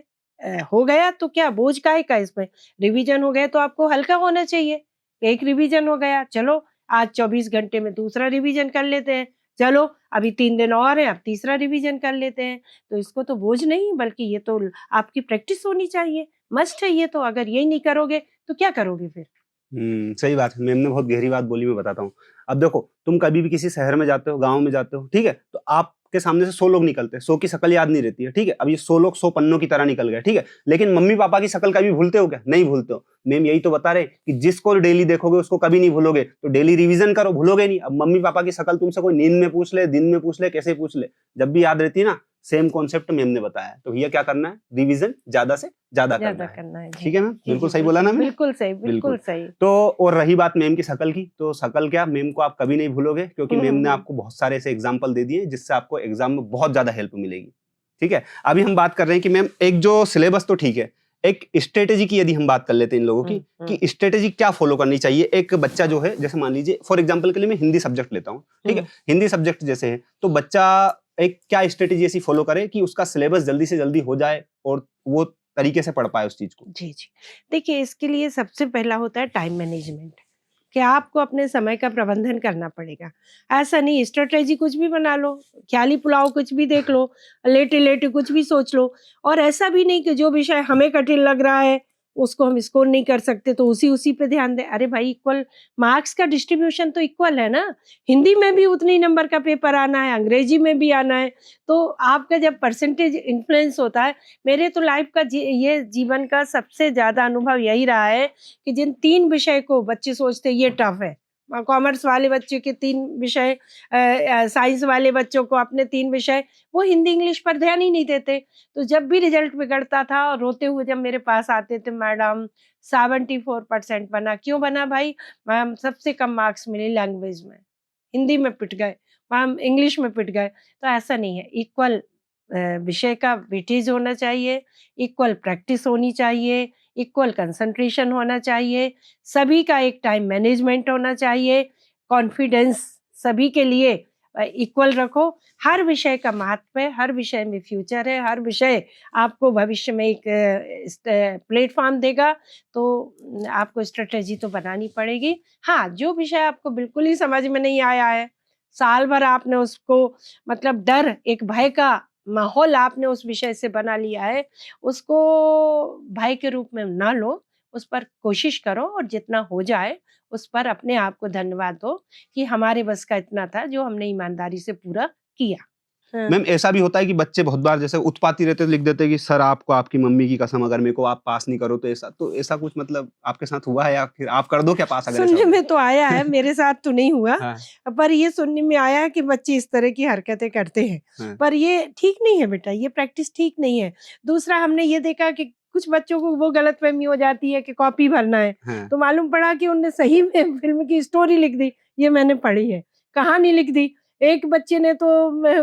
हो गया तो क्या बोझ काहे का इसमें, रिवीजन हो गया तो आपको हल्का होना चाहिए। एक रिवीजन हो गया, चलो आज 24 घंटे में दूसरा रिवीजन कर लेते हैं, चलो अभी 3 दिन और है अब तीसरा रिवीजन कर लेते हैं। तो इसको तो बोझ नहीं बल्कि ये तो आपकी प्रैक्टिस होनी चाहिए, मस्ट है ये तो। अगर यही नहीं करोगे तो क्या करोगे फिर? सही बात है, मैम ने बहुत गहरी बात बोली, मैं बताता हूँ। अब देखो, तुम कभी भी किसी शहर में जाते हो, गांव में जाते हो, ठीक है, तो आपके सामने से 100 लोग निकलते हैं, 100 की शक्ल याद नहीं रहती है, ठीक है। अब ये 100 लोग 100 पन्नों की तरह निकल गए, ठीक है, लेकिन मम्मी पापा की शक्ल कभी भूलते हो क्या? नहीं भूलते हो। मैम यही तो बता रहे कि जिसको डेली देखोगे उसको कभी नहीं भूलोगे, तो डेली रिवीजन करो, भूलोगे नहीं। अब मम्मी पापा की शक्ल तुमसे कोई नींद में पूछ ले, दिन में पूछ ले, कैसे पूछ ले, जब भी याद रहती है ना, सेम कॉन्सेप्ट मैम ने बताया। तो भैया क्या करना है, रिवीजन ज्यादा से ज्यादा करना है। ठीक है ना, बिल्कुल सही बोला ना मैम? बिल्कुल सही, बिल्कुल सही। तो और रही बात मैम की शक्ल की, तो शक्ल क्या, मैम को आप कभी नहीं भूलोगे, क्योंकि मैम ने आपको बहुत सारे ऐसे एग्जाम्पल दे दिए जिससे आपको एग्जाम में बहुत ज्यादा हेल्प मिलेगी। ठीक है, अभी हम बात कर रहे हैं कि मैम एक जो सिलेबस तो ठीक है, एक स्ट्रेटेजी की यदि हम बात कर लेते हैं इन लोगों की, कि स्ट्रेटेजी क्या फॉलो करनी चाहिए। एक बच्चा जो है, जैसे मान लीजिए फॉर एग्जांपल के लिए मैं हिंदी सब्जेक्ट लेता हूँ, ठीक है, हिंदी सब्जेक्ट जैसे है, तो बच्चा एक क्या स्ट्रेटेजी ऐसी फॉलो करे कि उसका सिलेबस जल्दी से जल्दी हो जाए और वो तरीके से पढ़ पाए उस चीज को? जी जी, देखिए इसके लिए सबसे पहला होता है टाइम मैनेजमेंट, कि आपको अपने समय का प्रबंधन करना पड़ेगा। ऐसा नहीं स्ट्रेटेजी कुछ भी बना लो, ख्याली पुलाव कुछ भी देख लो, लेटे लेटे कुछ भी सोच लो। और ऐसा भी नहीं कि जो विषय हमें कठिन लग रहा है उसको हम स्कोर नहीं कर सकते तो उसी पे ध्यान दें। अरे भाई, इक्वल मार्क्स का डिस्ट्रीब्यूशन तो इक्वल है ना, हिंदी में भी उतनी नंबर का पेपर आना है, अंग्रेजी में भी आना है। तो आपका जब परसेंटेज इन्फ्लुएंस होता है, मेरे तो लाइफ का ये जीवन का सबसे ज्यादा अनुभव यही रहा है कि जिन 3 विषय को बच्चे सोचते ये टफ है, कॉमर्स वाले बच्चों के 3 विषय, साइंस वाले बच्चों को अपने 3 विषय, वो हिंदी इंग्लिश पर ध्यान ही नहीं देते। तो जब भी रिजल्ट बिगड़ता था और रोते हुए जब मेरे पास आते थे, मैडम 74% बना। क्यों बना भाई? मैम सबसे कम मार्क्स मिले लैंग्वेज में, हिंदी में पिट गए, मैम इंग्लिश में पिट गए। तो ऐसा नहीं है, इक्वल विषय का वेटेज होना चाहिए, इक्वल प्रैक्टिस होनी चाहिए, इक्वल कंसंट्रेशन होना चाहिए, सभी का एक टाइम मैनेजमेंट होना चाहिए, कॉन्फिडेंस सभी के लिए इक्वल रखो। हर विषय का महत्व है, हर विषय में फ्यूचर है, हर विषय आपको भविष्य में एक प्लेटफॉर्म देगा। तो आपको स्ट्रेटेजी तो बनानी पड़ेगी। हाँ, जो विषय आपको बिल्कुल ही समझ में नहीं आया है, साल भर आपने उसको मतलब डर, एक भय का माहौल आपने उस विषय से बना लिया है, उसको भय के रूप में ना लो, उस पर कोशिश करो और जितना हो जाए उस पर अपने आप को धन्यवाद दो कि हमारे बस का इतना था जो हमने ईमानदारी से पूरा किया। हाँ। मैम ऐसा भी होता है कि बच्चे बहुत बार जैसे उत्पाती रहते हैं, लिख देते हैं कि सर आपको आपकी मम्मी की कसम, अगर मेरे को आप पास नहीं करो तो ऐसा कुछ मतलब आपके साथ हुआ है, या फिर आप कर दो क्या पास अगर ऐसा सुनने हो? में तो आया है, मेरे साथ तो नहीं हुआ, हाँ, पर ये सुनने में आया है कि बच्चे इस तरह की हरकतें करते हैं। हाँ, पर ये ठीक नहीं है बेटा, ये प्रैक्टिस ठीक नहीं है। दूसरा हमने ये देखा कि कुछ बच्चों को वो गलतफहमी हो जाती है कि कॉपी भरना है, हाँ, तो मालूम पड़ा कि उनने सही में फिल्म की स्टोरी लिख दी। ये मैंने पढ़ी है, कहानी लिख दी। एक बच्चे ने तो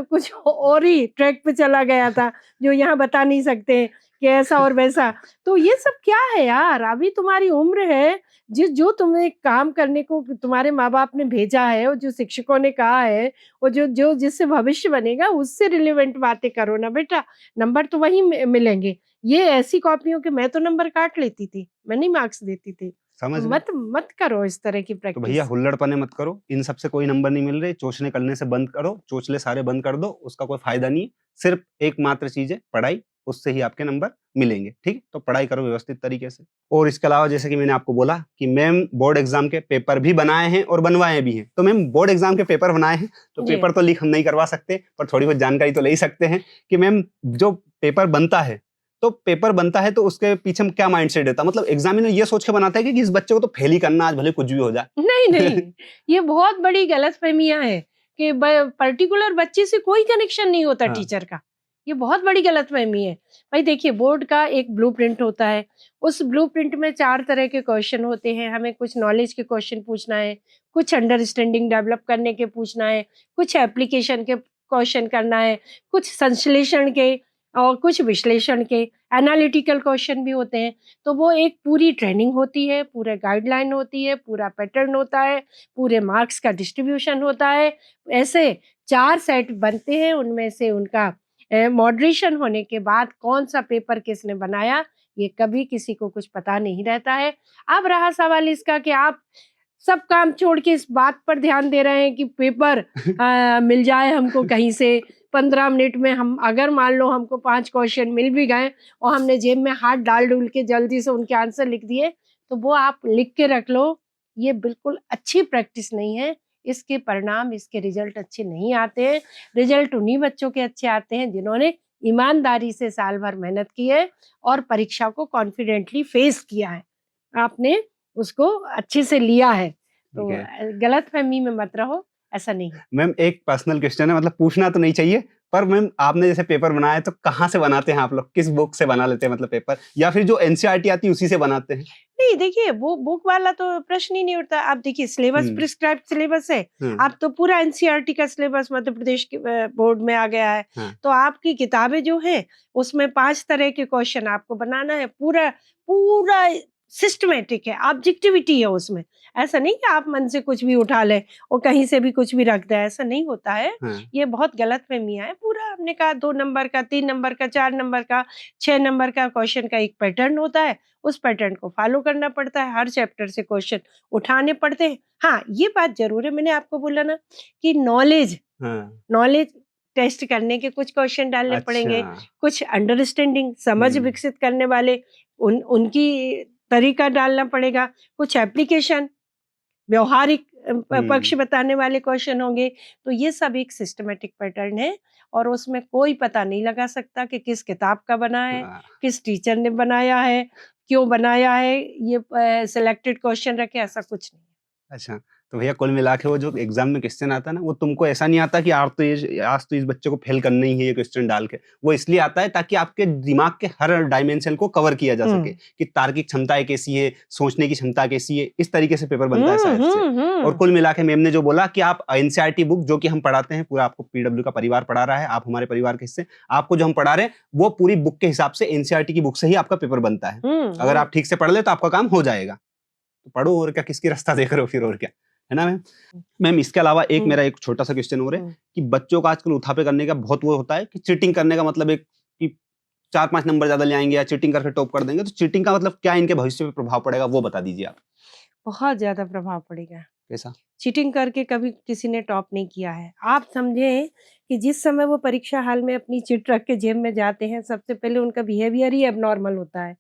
कुछ और ही ट्रैक पे चला गया था, जो यहाँ बता नहीं सकते कि ऐसा और वैसा। तो ये सब क्या है यार, अभी तुम्हारी उम्र है, जो तुम्हें काम करने को तुम्हारे माँ बाप ने भेजा है और जो शिक्षकों ने कहा है और जो जो जिससे भविष्य बनेगा उससे रिलेवेंट बातें करो ना बेटा, नंबर तो वही मिलेंगे। ये ऐसी कॉपियों के मैं तो नंबर काट लेती थी, मैं नहीं मार्क्स देती थी। समझ तो गए। मत मत करो इस तरह की तो भैया प्रैक्टिस। हुल्लड़पने मत करो, इन सब से कोई नंबर नहीं मिल रहे, चोचले करने से बंद करो, चोचले सारे बंद कर दो, उसका कोई फायदा नहीं है। सिर्फ एकमात्र चीज है पढ़ाई, उससे ही आपके नंबर मिलेंगे, ठीक है? तो पढ़ाई करो व्यवस्थित तरीके से। और इसके अलावा जैसे कि मैंने आपको बोला कि मैम बोर्ड एग्जाम के पेपर भी बनाए हैं और बनवाए भी हैं। तो मैम बोर्ड एग्जाम के पेपर बनाए हैं, तो जी। पेपर तो लीक हम नहीं करवा सकते, पर थोड़ी बहुत जानकारी तो ले ही सकते हैं कि मैम जो पेपर बनता है, तो पेपर बनता है तो उसके पीछे हम क्या माइंडसेट रहता है? मतलब एग्जामिनर ये सोच के बनाता है कि इस बच्चे को तो फेल ही करना, आज भले कुछ भी हो जाए। नहीं नहीं, ये बहुत बड़ी गलतफहमियां है कि पर्टिकुलर बच्चे से कोई कनेक्शन नहीं होता हाँ। टीचर का। ये बहुत बड़ी गलतफहमी है भाई। देखिए, बोर्ड का एक ब्लूप्रिंट होता है, उस ब्लूप्रिंट में 4 तरह के क्वेश्चन होते हैं। हमें कुछ नॉलेज के क्वेश्चन पूछना है, कुछ अंडरस्टैंडिंग डेवलप करने के पूछना है, कुछ एप्लीकेशन के क्वेश्चन करना है, कुछ संश्लेषण के और कुछ विश्लेषण के, एनालिटिकल क्वेश्चन भी होते हैं। तो वो एक पूरी ट्रेनिंग होती है, पूरे गाइडलाइन होती है, पूरा पैटर्न होता है, पूरे मार्क्स का डिस्ट्रीब्यूशन होता है। ऐसे 4 सेट बनते हैं, उनमें से उनका मॉडरेशन होने के बाद कौन सा पेपर किसने बनाया, ये कभी किसी को कुछ पता नहीं रहता है। अब रहा सवाल इसका कि आप सब काम छोड़ के इस बात पर ध्यान दे रहे हैं कि पेपर मिल जाए हमको कहीं से 15 मिनट में। हम अगर मान लो हमको 5 क्वेश्चन मिल भी गए और हमने जेब में हाथ डाल डूल के जल्दी से उनके आंसर लिख दिए, तो वो आप लिख के रख लो। ये बिल्कुल अच्छी प्रैक्टिस नहीं है। इसके परिणाम, इसके रिजल्ट अच्छे नहीं आते हैं। रिजल्ट उन्हीं बच्चों के अच्छे आते हैं जिन्होंने ईमानदारी से साल भर मेहनत की है और परीक्षा को कॉन्फिडेंटली फेस किया है, आपने उसको अच्छे से लिया है। तो ठीक है। गलतफहमी में मत रहो, ऐसा नहीं है। मैम एक पर्सनल क्वेश्चन है, मतलब पूछना तो नहीं चाहिए, पर मैम आपने जैसे पेपर बनाया तो कहाँ से बनाते हैं आप लोग? किस बुक से बना लेते हैं मतलब पेपर, या फिर जो एनसीईआरटी आती है उसी से बनाते हैं? नहीं, देखिए वो बुक वाला तो प्रश्न ही नहीं उठता। आप देखिए, सिलेबस प्रिस्क्राइब्ड सिलेबस है। आप तो पूरा एनसीईआरटी का सिलेबस मध्य प्रदेश के बोर्ड में आ गया है। हाँ। तो आपकी किताबें जो है उसमें 5 तरह के क्वेश्चन आपको बनाना है। पूरा पूरा सिस्टमेटिक है, ऑब्जेक्टिविटी है उसमें। ऐसा नहीं कि आप मन से कुछ भी उठा लें और कहीं से भी कुछ भी रख दें, ऐसा नहीं होता है। हाँ। ये बहुत गलतफहमियां है। पूरा हमने कहा 2 नंबर का, 3 नंबर का, 4 नंबर का, 6 नंबर का क्वेश्चन का एक पैटर्न होता है। उस पैटर्न को फॉलो करना पड़ता है, हर चैप्टर से क्वेश्चन उठाने पड़ते हैं। हाँ, ये बात जरूर है, मैंने आपको बोला ना कि नॉलेज टेस्ट करने के कुछ क्वेश्चन डालने पड़ेंगे, कुछ अंडरस्टैंडिंग समझ विकसित करने वाले उनकी तरीका डालना पड़ेगा, कुछ एप्लीकेशन व्यवहारिक पक्ष बताने वाले क्वेश्चन होंगे। तो ये सब एक सिस्टमेटिक पैटर्न है और उसमें कोई पता नहीं लगा सकता कि किस किताब का बना है, किस टीचर ने बनाया है, क्यों बनाया है, ये सिलेक्टेड क्वेश्चन रखे, ऐसा कुछ नहीं। अच्छा, तो भैया कुल मिला के वो जो एग्जाम में क्वेश्चन आता है ना, वो तुमको ऐसा नहीं आता कि आज तो इस बच्चे को फेल करना ही है ये क्वेश्चन डाल के। वो इसलिए आता है ताकि आपके दिमाग के हर डायमेंशन को कवर किया जा सके कि तार्किक क्षमताएं कैसी है, सोचने की क्षमता कैसी है, इस तरीके से पेपर बनता है शायद से। और कुल मिला के मैम ने जो बोला कि आप एनसीईआरटी बुक जो कि हम पढ़ाते हैं, पूरा आपको पीडब्ल्यू का परिवार पढ़ा रहा है, आप हमारे परिवार के हिस्से, आपको जो हम पढ़ा रहे हैं वो पूरी बुक के हिसाब से एनसीईआरटी की बुक से ही आपका पेपर बनता है। अगर आप ठीक से पढ़ ले तो आपका काम हो जाएगा। तो पढ़ो, और क्या, किसकी रास्ता देख रहे हो फिर, और क्या है ना मैम? मैम इसके अलावा मेरा एक छोटा सा क्वेश्चन और है कि बच्चों का आजकल उठापे करने का बहुत वो होता है कि चीटिंग करने का मतलब एक कि 4-5 नंबर ज्यादा ले आएंगे या चीटिंग करके टॉप कर देंगे। तो चीटिंग का मतलब क्या इनके भविष्य पे प्रभाव पड़ेगा, वो बता दीजिए आप। बहुत ज्यादा प्रभाव पड़ेगा। कैसा? चीटिंग करके कभी किसी ने टॉप नहीं किया है। आप समझें कि जिस समय वो परीक्षा हॉल में अपनी चिट रख के जेब में जाते हैं, सबसे पहले उनका बिहेवियर ही एबनॉर्मल होता है।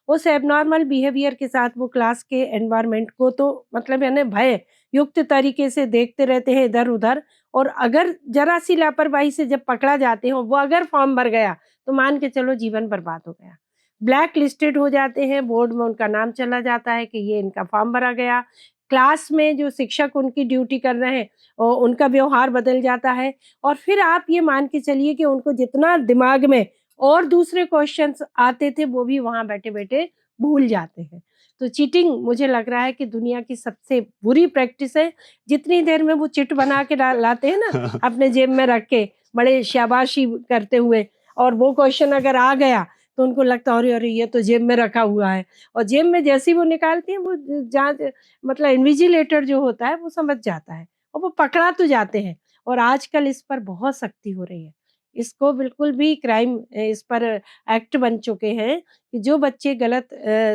उस एबनॉर्मल बिहेवियर के साथ वो क्लास के एनवायरनमेंट को तो मतलब यानी भय युक्त तरीके से देखते रहते हैं इधर-उधर, और अगर ज़रा-सी लापरवाही से जब पकड़ा जाते हो, वो अगर फॉर्म भर गया, तो मान के चलो जीवन बर्बाद हो गया। ब्लैक लिस्टेड हो जाते हैं, बोर्ड में उनका नाम चला जाता है कि ये इनका फॉर्म भरा गया। क्लास में जो शिक्षक उनकी ड्यूटी कर रहे हैं, उनका व्यवहार बदल जाता है, और फिर आप ये मान के चलिए कि उनको जितना दिमाग में और दूसरे क्वेश्चंस आते थे, वो भी वहाँ बैठे-बैठे भूल जाते हैं। तो चीटिंग मुझे लग रहा है कि दुनिया की सबसे बुरी प्रैक्टिस है। जितनी देर में वो चिट बना के लाते हैं ना अपने जेब में रख के, बड़े शाबाशी करते हुए, और वो क्वेश्चन अगर आ गया तो उनको लगता है अरे अरे ये तो जेब में रखा हुआ है, और जेब में जैसे ही वो निकालती हैं, वो जांच मतलब इन्विजिलेटर जो होता है वो समझ जाता है, और वो पकड़ा तो जाते हैं। और आजकल इस पर बहुत सख्ती हो रही है। इसको बिल्कुल भी क्राइम इस पर एक्ट बन चुके हैं कि जो बच्चे गलत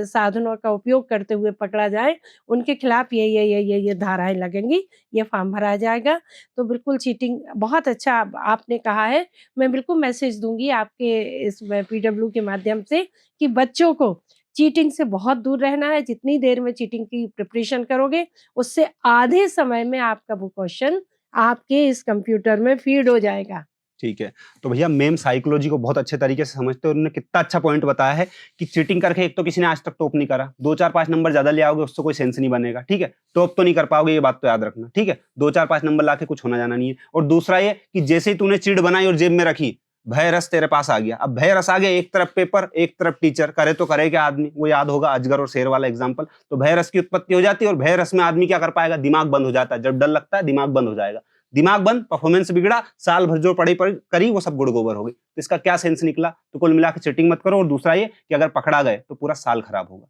साधनों का उपयोग करते हुए पकड़ा जाए, उनके खिलाफ ये धाराएँ लगेंगी, ये फॉर्म भरा जाएगा। तो बिल्कुल चीटिंग बहुत अच्छा आपने कहा है। मैं बिल्कुल मैसेज दूँगी आपके इस पीडब्ल्यू के माध्यम से कि बच्चों को चीटिंग से बहुत दूर रहना है। जितनी देर में चीटिंग की प्रिपरेशन करोगे, उससे आधे समय में आपका वो क्वेश्चन आपके इस कंप्यूटर में फीड हो जाएगा। ठीक है। तो भैया मैम साइकोलॉजी को बहुत अच्छे तरीके से समझते हैं और उन्होंने कितना अच्छा पॉइंट बताया है कि चीटिंग करके एक तो किसी ने आज तक टॉप नहीं करा, 2 4 5 नंबर ज्यादा ले आओगे उससे कोई सेंस नहीं बनेगा, ठीक है? टॉप तो नहीं कर पाओगे, ये बात तो याद रखना, ठीक है? 2 4 5 नंबर लाके कुछ होना जाना नहीं है। और दूसरा ये कि जैसे ही तूने चिट बनाई और जेब में रखी, भय रस तेरे पास आ गया। अब भय रस आ गया, एक तरफ पेपर, एक तरफ टीचर, करे तो करे क्या आदमी? वो याद होगा अजगर और शेर वाला एग्जाम्पल। तो भय रस की उत्पत्ति हो जाती है और भय रस में आदमी क्या कर पाएगा? दिमाग बंद हो जाता है। जब डर लगता है दिमाग बंद हो जाएगा, दिमाग बंद, परफॉर्मेंस बिगड़ा, साल भर जो पढ़ी करी वो सब गुड़ गोबर हो गई। तो इसका क्या सेंस निकला? तो कुल मिला के चीटिंग मत करो। और दूसरा ये कि अगर पकड़ा गए तो पूरा साल खराब होगा,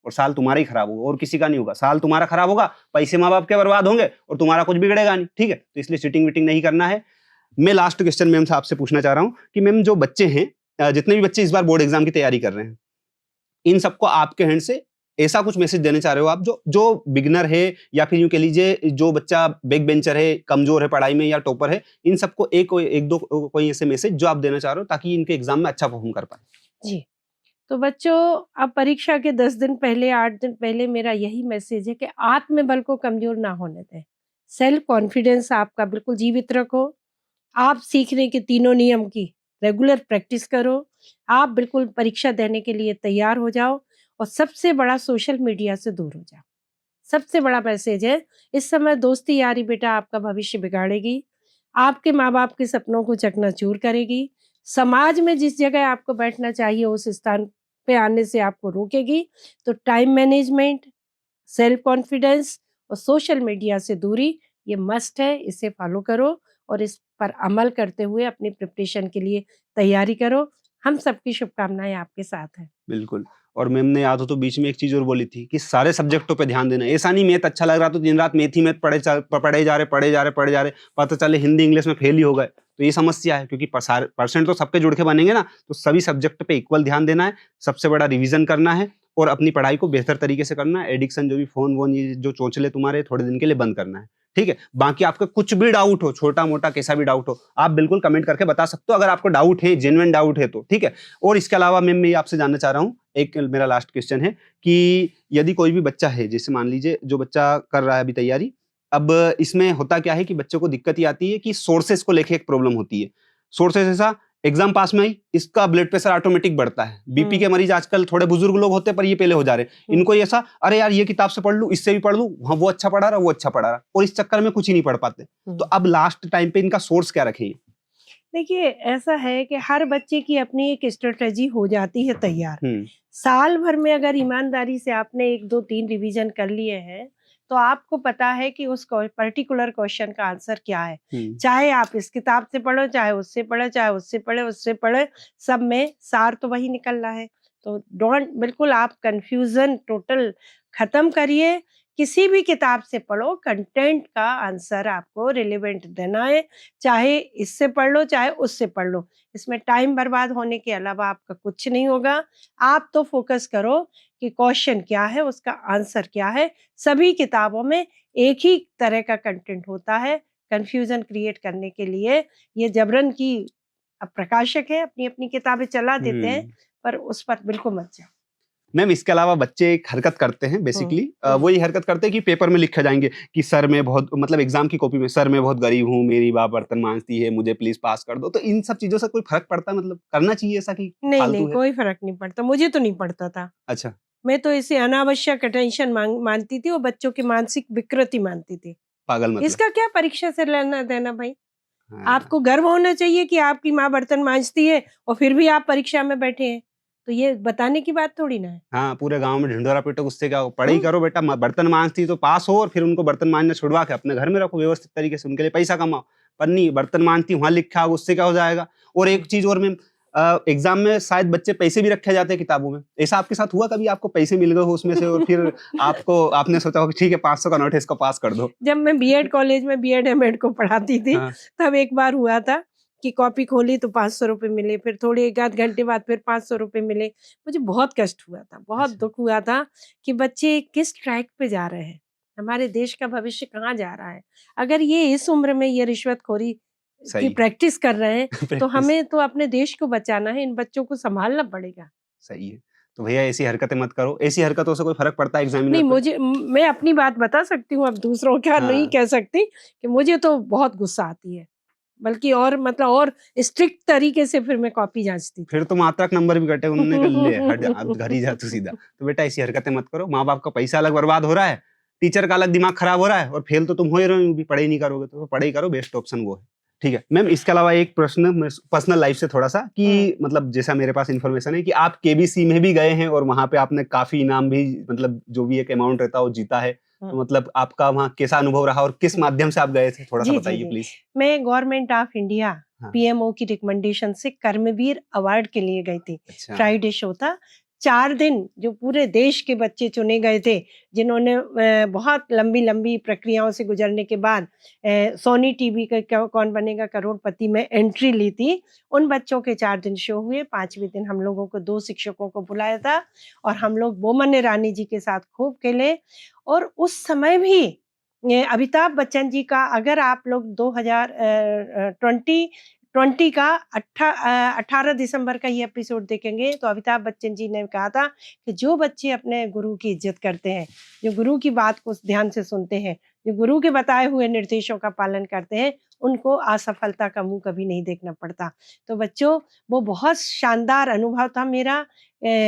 और साल तुम्हारा ही खराब होगा और किसी का नहीं होगा। साल तुम्हारा खराब होगा, पैसे माँ बाप के बर्बाद होंगे और तुम्हारा कुछ बिगड़ेगा नहीं, ठीक है? तो इसलिए चीटिंग वीटिंग नहीं करना है। मैं लास्ट क्वेश्चन मैम से आपसे पूछना चाह रहा हूँ कि मैम जो बच्चे हैं, जितने भी बच्चे इस बार बोर्ड एग्जाम की तैयारी कर रहे हैं, इन सबको आपके हैंड से ऐसा कुछ मैसेज देना चाह रहे हो आप, जो बिगनर है या फिर यूं कह लीजिए जो बच्चा बैक बेंचर है, कमजोर है पढ़ाई में या टॉपर है, इन सबको एक दो कोई ऐसे मैसेज जो आप देना चाह रहे हो ताकि इनके एग्जाम में अच्छा परफॉर्म कर पाए? जी। तो बच्चों, अब परीक्षा के 10 दिन पहले, 8 दिन पहले मेरा यही मैसेज है कि आत्मबल को कमज़ोर ना होने दें। सेल्फ कॉन्फिडेंस आपका बिल्कुल जीवित रखो। आप सीखने के तीनों नियम की रेगुलर प्रैक्टिस करो। आप बिल्कुल परीक्षा देने के लिए तैयार हो जाओ, और सबसे बड़ा सोशल मीडिया से दूर हो जाओ। सबसे बड़ा मैसेज है, इस समय दोस्ती यारी बेटा आपका भविष्य बिगाड़ेगी, आपके माँ-बाप के सपनों को चकनाचूर करेगी, समाज में जिस जगह आपको बैठना चाहिए उस स्थान पे आने से आपको रोकेगी। तो टाइम मैनेजमेंट, सेल्फ कॉन्फिडेंस और सोशल मीडिया से दूरी, ये मस्ट है, इसे फॉलो करो और इस पर अमल करते हुए अपनी प्रिपरेशन के लिए तैयारी करो। हम सबकी शुभकामनाएँ आपके साथ हैं। बिल्कुल। और मैम ने याद हो तो बीच में एक चीज और बोली थी कि सारे सब्जेक्टों पे ध्यान देना। ऐसा नहीं मैथ अच्छा लग रहा तो दिन रात मैथ ही मैथ पढ़े जा रहे, पता चले हिंदी इंग्लिश में फेल ही हो गए, तो ये समस्या है। क्योंकि परसेंट तो सबके जुड़ के बनेंगे ना, तो सभी सब्जेक्ट पे इक्वल ध्यान देना है, सबसे बड़ा रिवीजन करना है और अपनी पढ़ाई को बेहतर तरीके से करना है। एडिक्शन जो भी फोन वोन ये जो चोंचले तुम्हारे थोड़े दिन के लिए बंद करना है, ठीक है? बाकी आपका कुछ भी डाउट हो, छोटा मोटा कैसा भी डाउट हो, आप बिल्कुल कमेंट करके बता सकते हो, अगर आपको डाउट है, जेन्युइन डाउट है तो, ठीक है? और इसके अलावा मैं आपसे जानना चाह रहा हूँ, एक मेरा लास्ट क्वेश्चन है कि यदि कोई भी बच्चा है, जैसे मान लीजिए जो बच्चा कर रहा है अभी तैयारी, अब इसमें होता क्या है कि बच्चों को दिक्कत ये आती है कि सोर्सेस को लेके एक प्रॉब्लम होती है। सोर्सेस ऐसा, एग्जाम पास में आई, इसका ब्लड प्रेशर ऑटोमेटिक बढ़ता है। बीपी के मरीज आजकल थोड़े बुजुर्ग लोग होते हैं पर ये पहले हो जा रहे हैं। इनको ऐसा, अरे यार ये किताब से पढ़ लूं, इससे भी पढ़ लूं, हाँ वो अच्छा पढ़ा रहा, वो अच्छा पढ़ा रहा, और इस चक्कर में कुछ ही नहीं पढ़ पाते। तो अब लास्ट टाइम पे इनका सोर्स क्या रखें? देखिए, ऐसा है कि हर बच्चे की अपनी एक स्ट्रेटजी हो जाती है तैयार। साल भर में अगर ईमानदारी से आपने 1 2 3 रिवीजन कर लिए हैं, तो आपको पता है कि उस पर्टिकुलर क्वेश्चन का आंसर क्या है। चाहे आप इस किताब से पढ़ो, चाहे उससे पढ़ो, चाहे उससे पढ़े, सब में सार तो वही निकल रहा है। तो बिल्कुल आप कंफ्यूजन टोटल खत्म करिए किसी भी किताब से पढ़ो, कंटेंट का आंसर आपको रिलेवेंट देना है, चाहे इससे पढ़ लो चाहे उससे पढ़ लो। इसमें टाइम बर्बाद होने के अलावा आपका कुछ नहीं होगा। आप तो फोकस करो कि क्वेश्चन क्या है, उसका आंसर क्या है। सभी किताबों में एक ही तरह का कंटेंट होता है। कंफ्यूजन क्रिएट करने के लिए ये जबरन की अब प्रकाशक है अपनी अपनी किताबें चला देते हैं, पर उस पर बिल्कुल मत जाओ। मैम इसके अलावा बच्चे एक हरकत करते हैं बेसिकली, वो ये हरकत करते हैं कि पेपर में लिखे जाएंगे कि सर मैं बहुत, मतलब एग्जाम की कॉपी में, सर मैं बहुत गरीब हूँ, मेरी माँ बर्तन मांजती है, मुझे प्लीज पास कर दो। तो इन सब चीजों से कोई फर्क पड़ता है? मतलब करना चाहिए ऐसा कि नहीं फालतू नहीं, है? कोई फर्क नहीं पड़ता। मुझे तो नहीं पड़ता था। अच्छा, मैं तो इसे अनावश्यक अटेंशन मानती थी और बच्चों की मानसिक विकृति मानती थी। पागल मतलब। इसका क्या परीक्षा से लेना देना भाई? हाँ, आपको गर्व होना चाहिए कि आपकी माँ बर्तन मांजती है और फिर भी आप परीक्षा में बैठे हैं, तो ये बताने की बात थोड़ी ना है। हाँ, पूरे गांव में ढिंढोरा पीटो, उससे क्या हो? पढ़ाई हम्म। करो बेटा, बर्तन मांजती तो पास हो और फिर उनको बर्तन मांजना छुड़वा के अपने घर में रखो व्यवस्थित तरीके से, उनके लिए पैसा कमाओ। पर नहीं, बर्तन मांजती वहां लिखा हो, उससे क्या हो जाएगा? और एक चीज और मैम, एग्जाम में शायद बच्चे पैसे भी रखे जाते हैं किताबों में। ऐसा आपके साथ हुआ कभी? आपको पैसे मिल गए हो उसमें से और फिर आपने सोचा हो कि ठीक है 500 का नोट है, इसको पास कर दो? जब मैं बीएड कॉलेज में बीएड एमएड को पढ़ाती थी, हाँ, तब एक बार हुआ था कि कॉपी खोली तो 500 रुपए मिले, फिर थोड़े एक आध घंटे बाद फिर 500 रुपए मिले। मुझे बहुत कष्ट हुआ था, बहुत अच्छा। दुख हुआ था कि बच्चे किस ट्रैक पे जा रहे हैं, हमारे देश का भविष्य कहाँ जा रहा है। अगर ये इस उम्र में ये रिश्वतखोरी की सही। प्रैक्टिस कर रहे हैं, तो प्रैक्टिस। हमें तो अपने देश को बचाना है, इन बच्चों को संभालना पड़ेगा। सही है। तो भैया ऐसी हरकतें मत करो। ऐसी हरकतों से कोई फर्क पड़ता है एग्जामिनर नहीं, पे? मैं अपनी बात बता सकती हूँ, अब दूसरों का नहीं हाँ, कह सकती कि मुझे तो बहुत गुस्सा आती है। बल्कि और मतलब और स्ट्रिक्ट तरीके से फिर मैं कॉपी जांचती थी। फिर तो मात्रक नंबर भी कटे, उन्होंने कहा ले हट जा, अब घर ही जा तू सीधा। तो बेटा ऐसी हरकतें मत करो। माँ बाप का पैसा अलग बर्बाद हो रहा है, टीचर का अलग दिमाग खराब हो रहा है, और फेल तो तुम हो ही रहे हो भी। पढ़ाई नहीं करोगे तो पढ़ाई करो, बेस्ट ऑप्शन वो है। ठीक है मैम, इसके अलावा एक प्रश्न पर्सनल लाइफ से थोड़ा सा कि मतलब जैसा मेरे पास इन्फॉर्मेशन है कि आप केबीसी में भी गए हैं और वहां पे आपने काफी इनाम भी, मतलब जो भी एक अमाउंट रहता है वो जीता है। तो मतलब आपका वहाँ कैसा अनुभव रहा और किस माध्यम से आप गए थे, थोड़ा सा जी, जी, बताइए जी। प्लीज। मैं गवर्नमेंट ऑफ इंडिया हाँ, पीएमओ की रिकमेंडेशन से कर्मवीर अवार्ड के लिए गई थी। अच्छा। फ्राइडे शो था। 4 दिन जो पूरे देश के बच्चे चुने गए थे, जिन्होंने बहुत लंबी-लंबी प्रक्रियाओं से गुजरने के बाद सोनी टीवी का कौन बनेगा करोड़पति में एंट्री ली थी। उन बच्चों के 4 दिन शो हुए। 5वें दिन हम लोगों को 2 शिक्षकों को बुलाया था और हम लोग बोमन ईरानी जी के साथ खूब खेले। और उस समय भी अमिताभ बच्चन जी का, अगर आप लोग 2020 का 18 दिसंबर का ये एपिसोड देखेंगे, तो अमिताभ बच्चन जी ने कहा था कि जो बच्चे अपने गुरु की इज्जत करते हैं, जो गुरु की बात को ध्यान से सुनते हैं, जो गुरु के बताए हुए निर्देशों का पालन करते हैं, उनको असफलता का मुंह कभी नहीं देखना पड़ता। तो बच्चों, वो बहुत शानदार अनुभव था मेरा।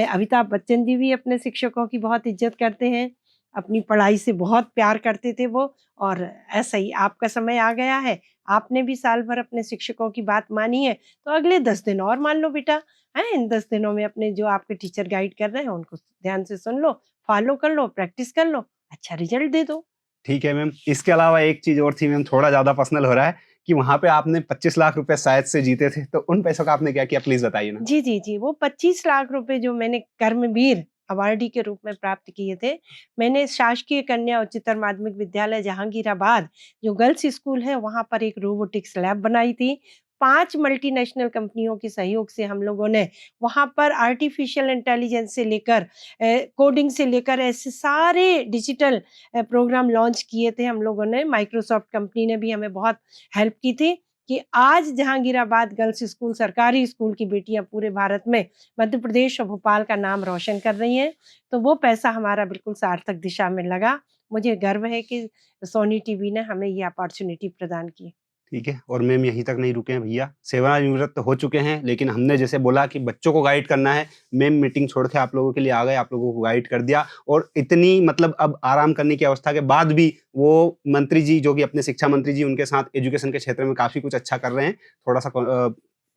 अमिताभ बच्चन जी भी अपने शिक्षकों की बहुत इज्जत करते हैं, अपनी पढ़ाई से बहुत प्यार करते थे वो। और ऐसा ही आपका समय आ गया है, आपने भी साल भर अपने शिक्षकों की बात मानी है, तो अगले 10 दिन और मान लो बेटा। हैं, इन 10 दिनों में अपने जो आपके टीचर गाइड कर रहे हैं उनको ध्यान से सुन लो, फॉलो कर लो, प्रैक्टिस कर लो, अच्छा रिजल्ट दे दो। ठीक है मैम, इसके अलावा एक चीज और थी मैम, थोड़ा ज्यादा पर्सनल हो रहा है कि वहां पे आपने 25 लाख रुपए शायद से जीते थे, तो उन पैसों का आपने क्या किया, प्लीज बताइए ना। जी, जी, जी। वो 25 लाख रुपए जो मैंने कर्मवीर अवार्डी के रूप में प्राप्त किए थे, मैंने शासकीय कन्या उच्चतर माध्यमिक विद्यालय जहांगीराबाद, जो गर्ल्स स्कूल है, वहाँ पर एक रोबोटिक्स लैब बनाई थी। 5 मल्टीनेशनल कंपनियों के सहयोग से हम लोगों ने वहाँ पर आर्टिफिशियल इंटेलिजेंस से लेकर कोडिंग से लेकर ऐसे सारे डिजिटल प्रोग्राम लॉन्च किए थे हम लोगों ने। माइक्रोसॉफ्ट कंपनी ने भी हमें बहुत हेल्प की थी कि आज जहांगीराबाद गर्ल्स स्कूल, सरकारी स्कूल की बेटियां पूरे भारत में, मध्य प्रदेश और भोपाल का नाम रोशन कर रही हैं। तो वो पैसा हमारा बिल्कुल सार्थक दिशा में लगा। मुझे गर्व है कि सोनी टीवी ने हमें ये अपॉर्चुनिटी प्रदान की। ठीक है, और मैम यहीं तक नहीं रुके हैं भैया, सेवानिवृत्त हो चुके हैं, लेकिन हमने जैसे बोला कि बच्चों को गाइड करना है, मैम मीटिंग छोड़ के आप लोगों के लिए आ गए, आप लोगों को गाइड कर दिया। और इतनी मतलब अब आराम करने की अवस्था के बाद भी वो मंत्री जी, जो कि अपने शिक्षा मंत्री जी, उनके साथ एजुकेशन के क्षेत्र में काफी कुछ अच्छा कर रहे हैं। थोड़ा सा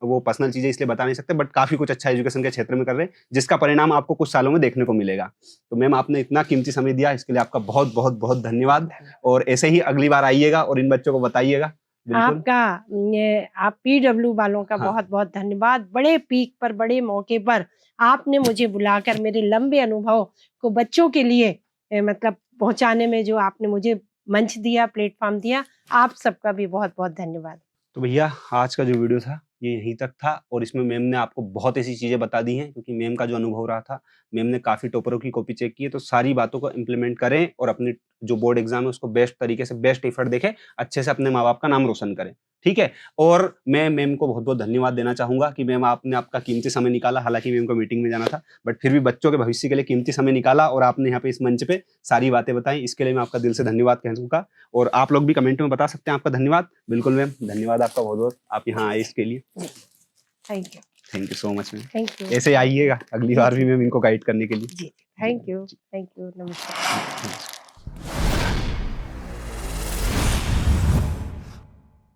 वो पर्सनल चीजें इसलिए बता नहीं सकते, बट काफी कुछ अच्छा एजुकेशन के क्षेत्र में कर रहे हैं, जिसका परिणाम आपको कुछ सालों में देखने को मिलेगा। तो मैम आपने इतना कीमती समय दिया, इसके लिए आपका बहुत बहुत बहुत धन्यवाद। और ऐसे ही अगली बार आइएगा और इन बच्चों को बताइएगा। बिल्कुल। आपका आप पीडब्ल्यू वालों का हाँ। बहुत-बहुत धन्यवाद। बड़े पीक पर, बड़े मौके पर आपने मुझे बुलाकर मेरे लंबे अनुभव को बच्चों के लिए मतलब पहुंचाने में जो आपने मुझे मंच दिया, प्लेटफॉर्म दिया, आप सबका भी बहुत बहुत धन्यवाद। तो भैया आज का जो वीडियो था ये यहीं तक था, और इसमें मैम ने आपको बहुत ऐसी चीज़ें बता दी हैं, क्योंकि मैम का जो अनुभव रहा था, मैम ने काफ़ी टॉपरों की कॉपी चेक की है, तो सारी बातों को इम्प्लीमेंट करें और अपनी जो बोर्ड एग्जाम है उसको बेस्ट तरीके से, बेस्ट एफर्ट देखें, अच्छे से अपने माँ बाप का नाम रोशन करें, ठीक है। और मैं मैम को बहुत बहुत धन्यवाद देना चाहूँगा कि मैम आपने आपका कीमती समय निकाला, हालांकि मैम को मीटिंग में जाना था, बट फिर भी बच्चों के भविष्य के लिए कीमती समय निकाला और आपने यहाँ पे इस मंच पे सारी बातें बताई, इसके लिए मैं आपका दिल से धन्यवाद कहूँगा। और आप लोग भी कमेंट में बता सकते हैं आपका धन्यवाद। बिल्कुल मैम, धन्यवाद आपका बहुत बहुत, आप यहाँ आए इसके लिए। Thank thank you so much ma'am. You. ऐसे आइएगा अगली बार भी मैम इनको गाइड करने के लिए। जी, थैंक यू, नमस्कार।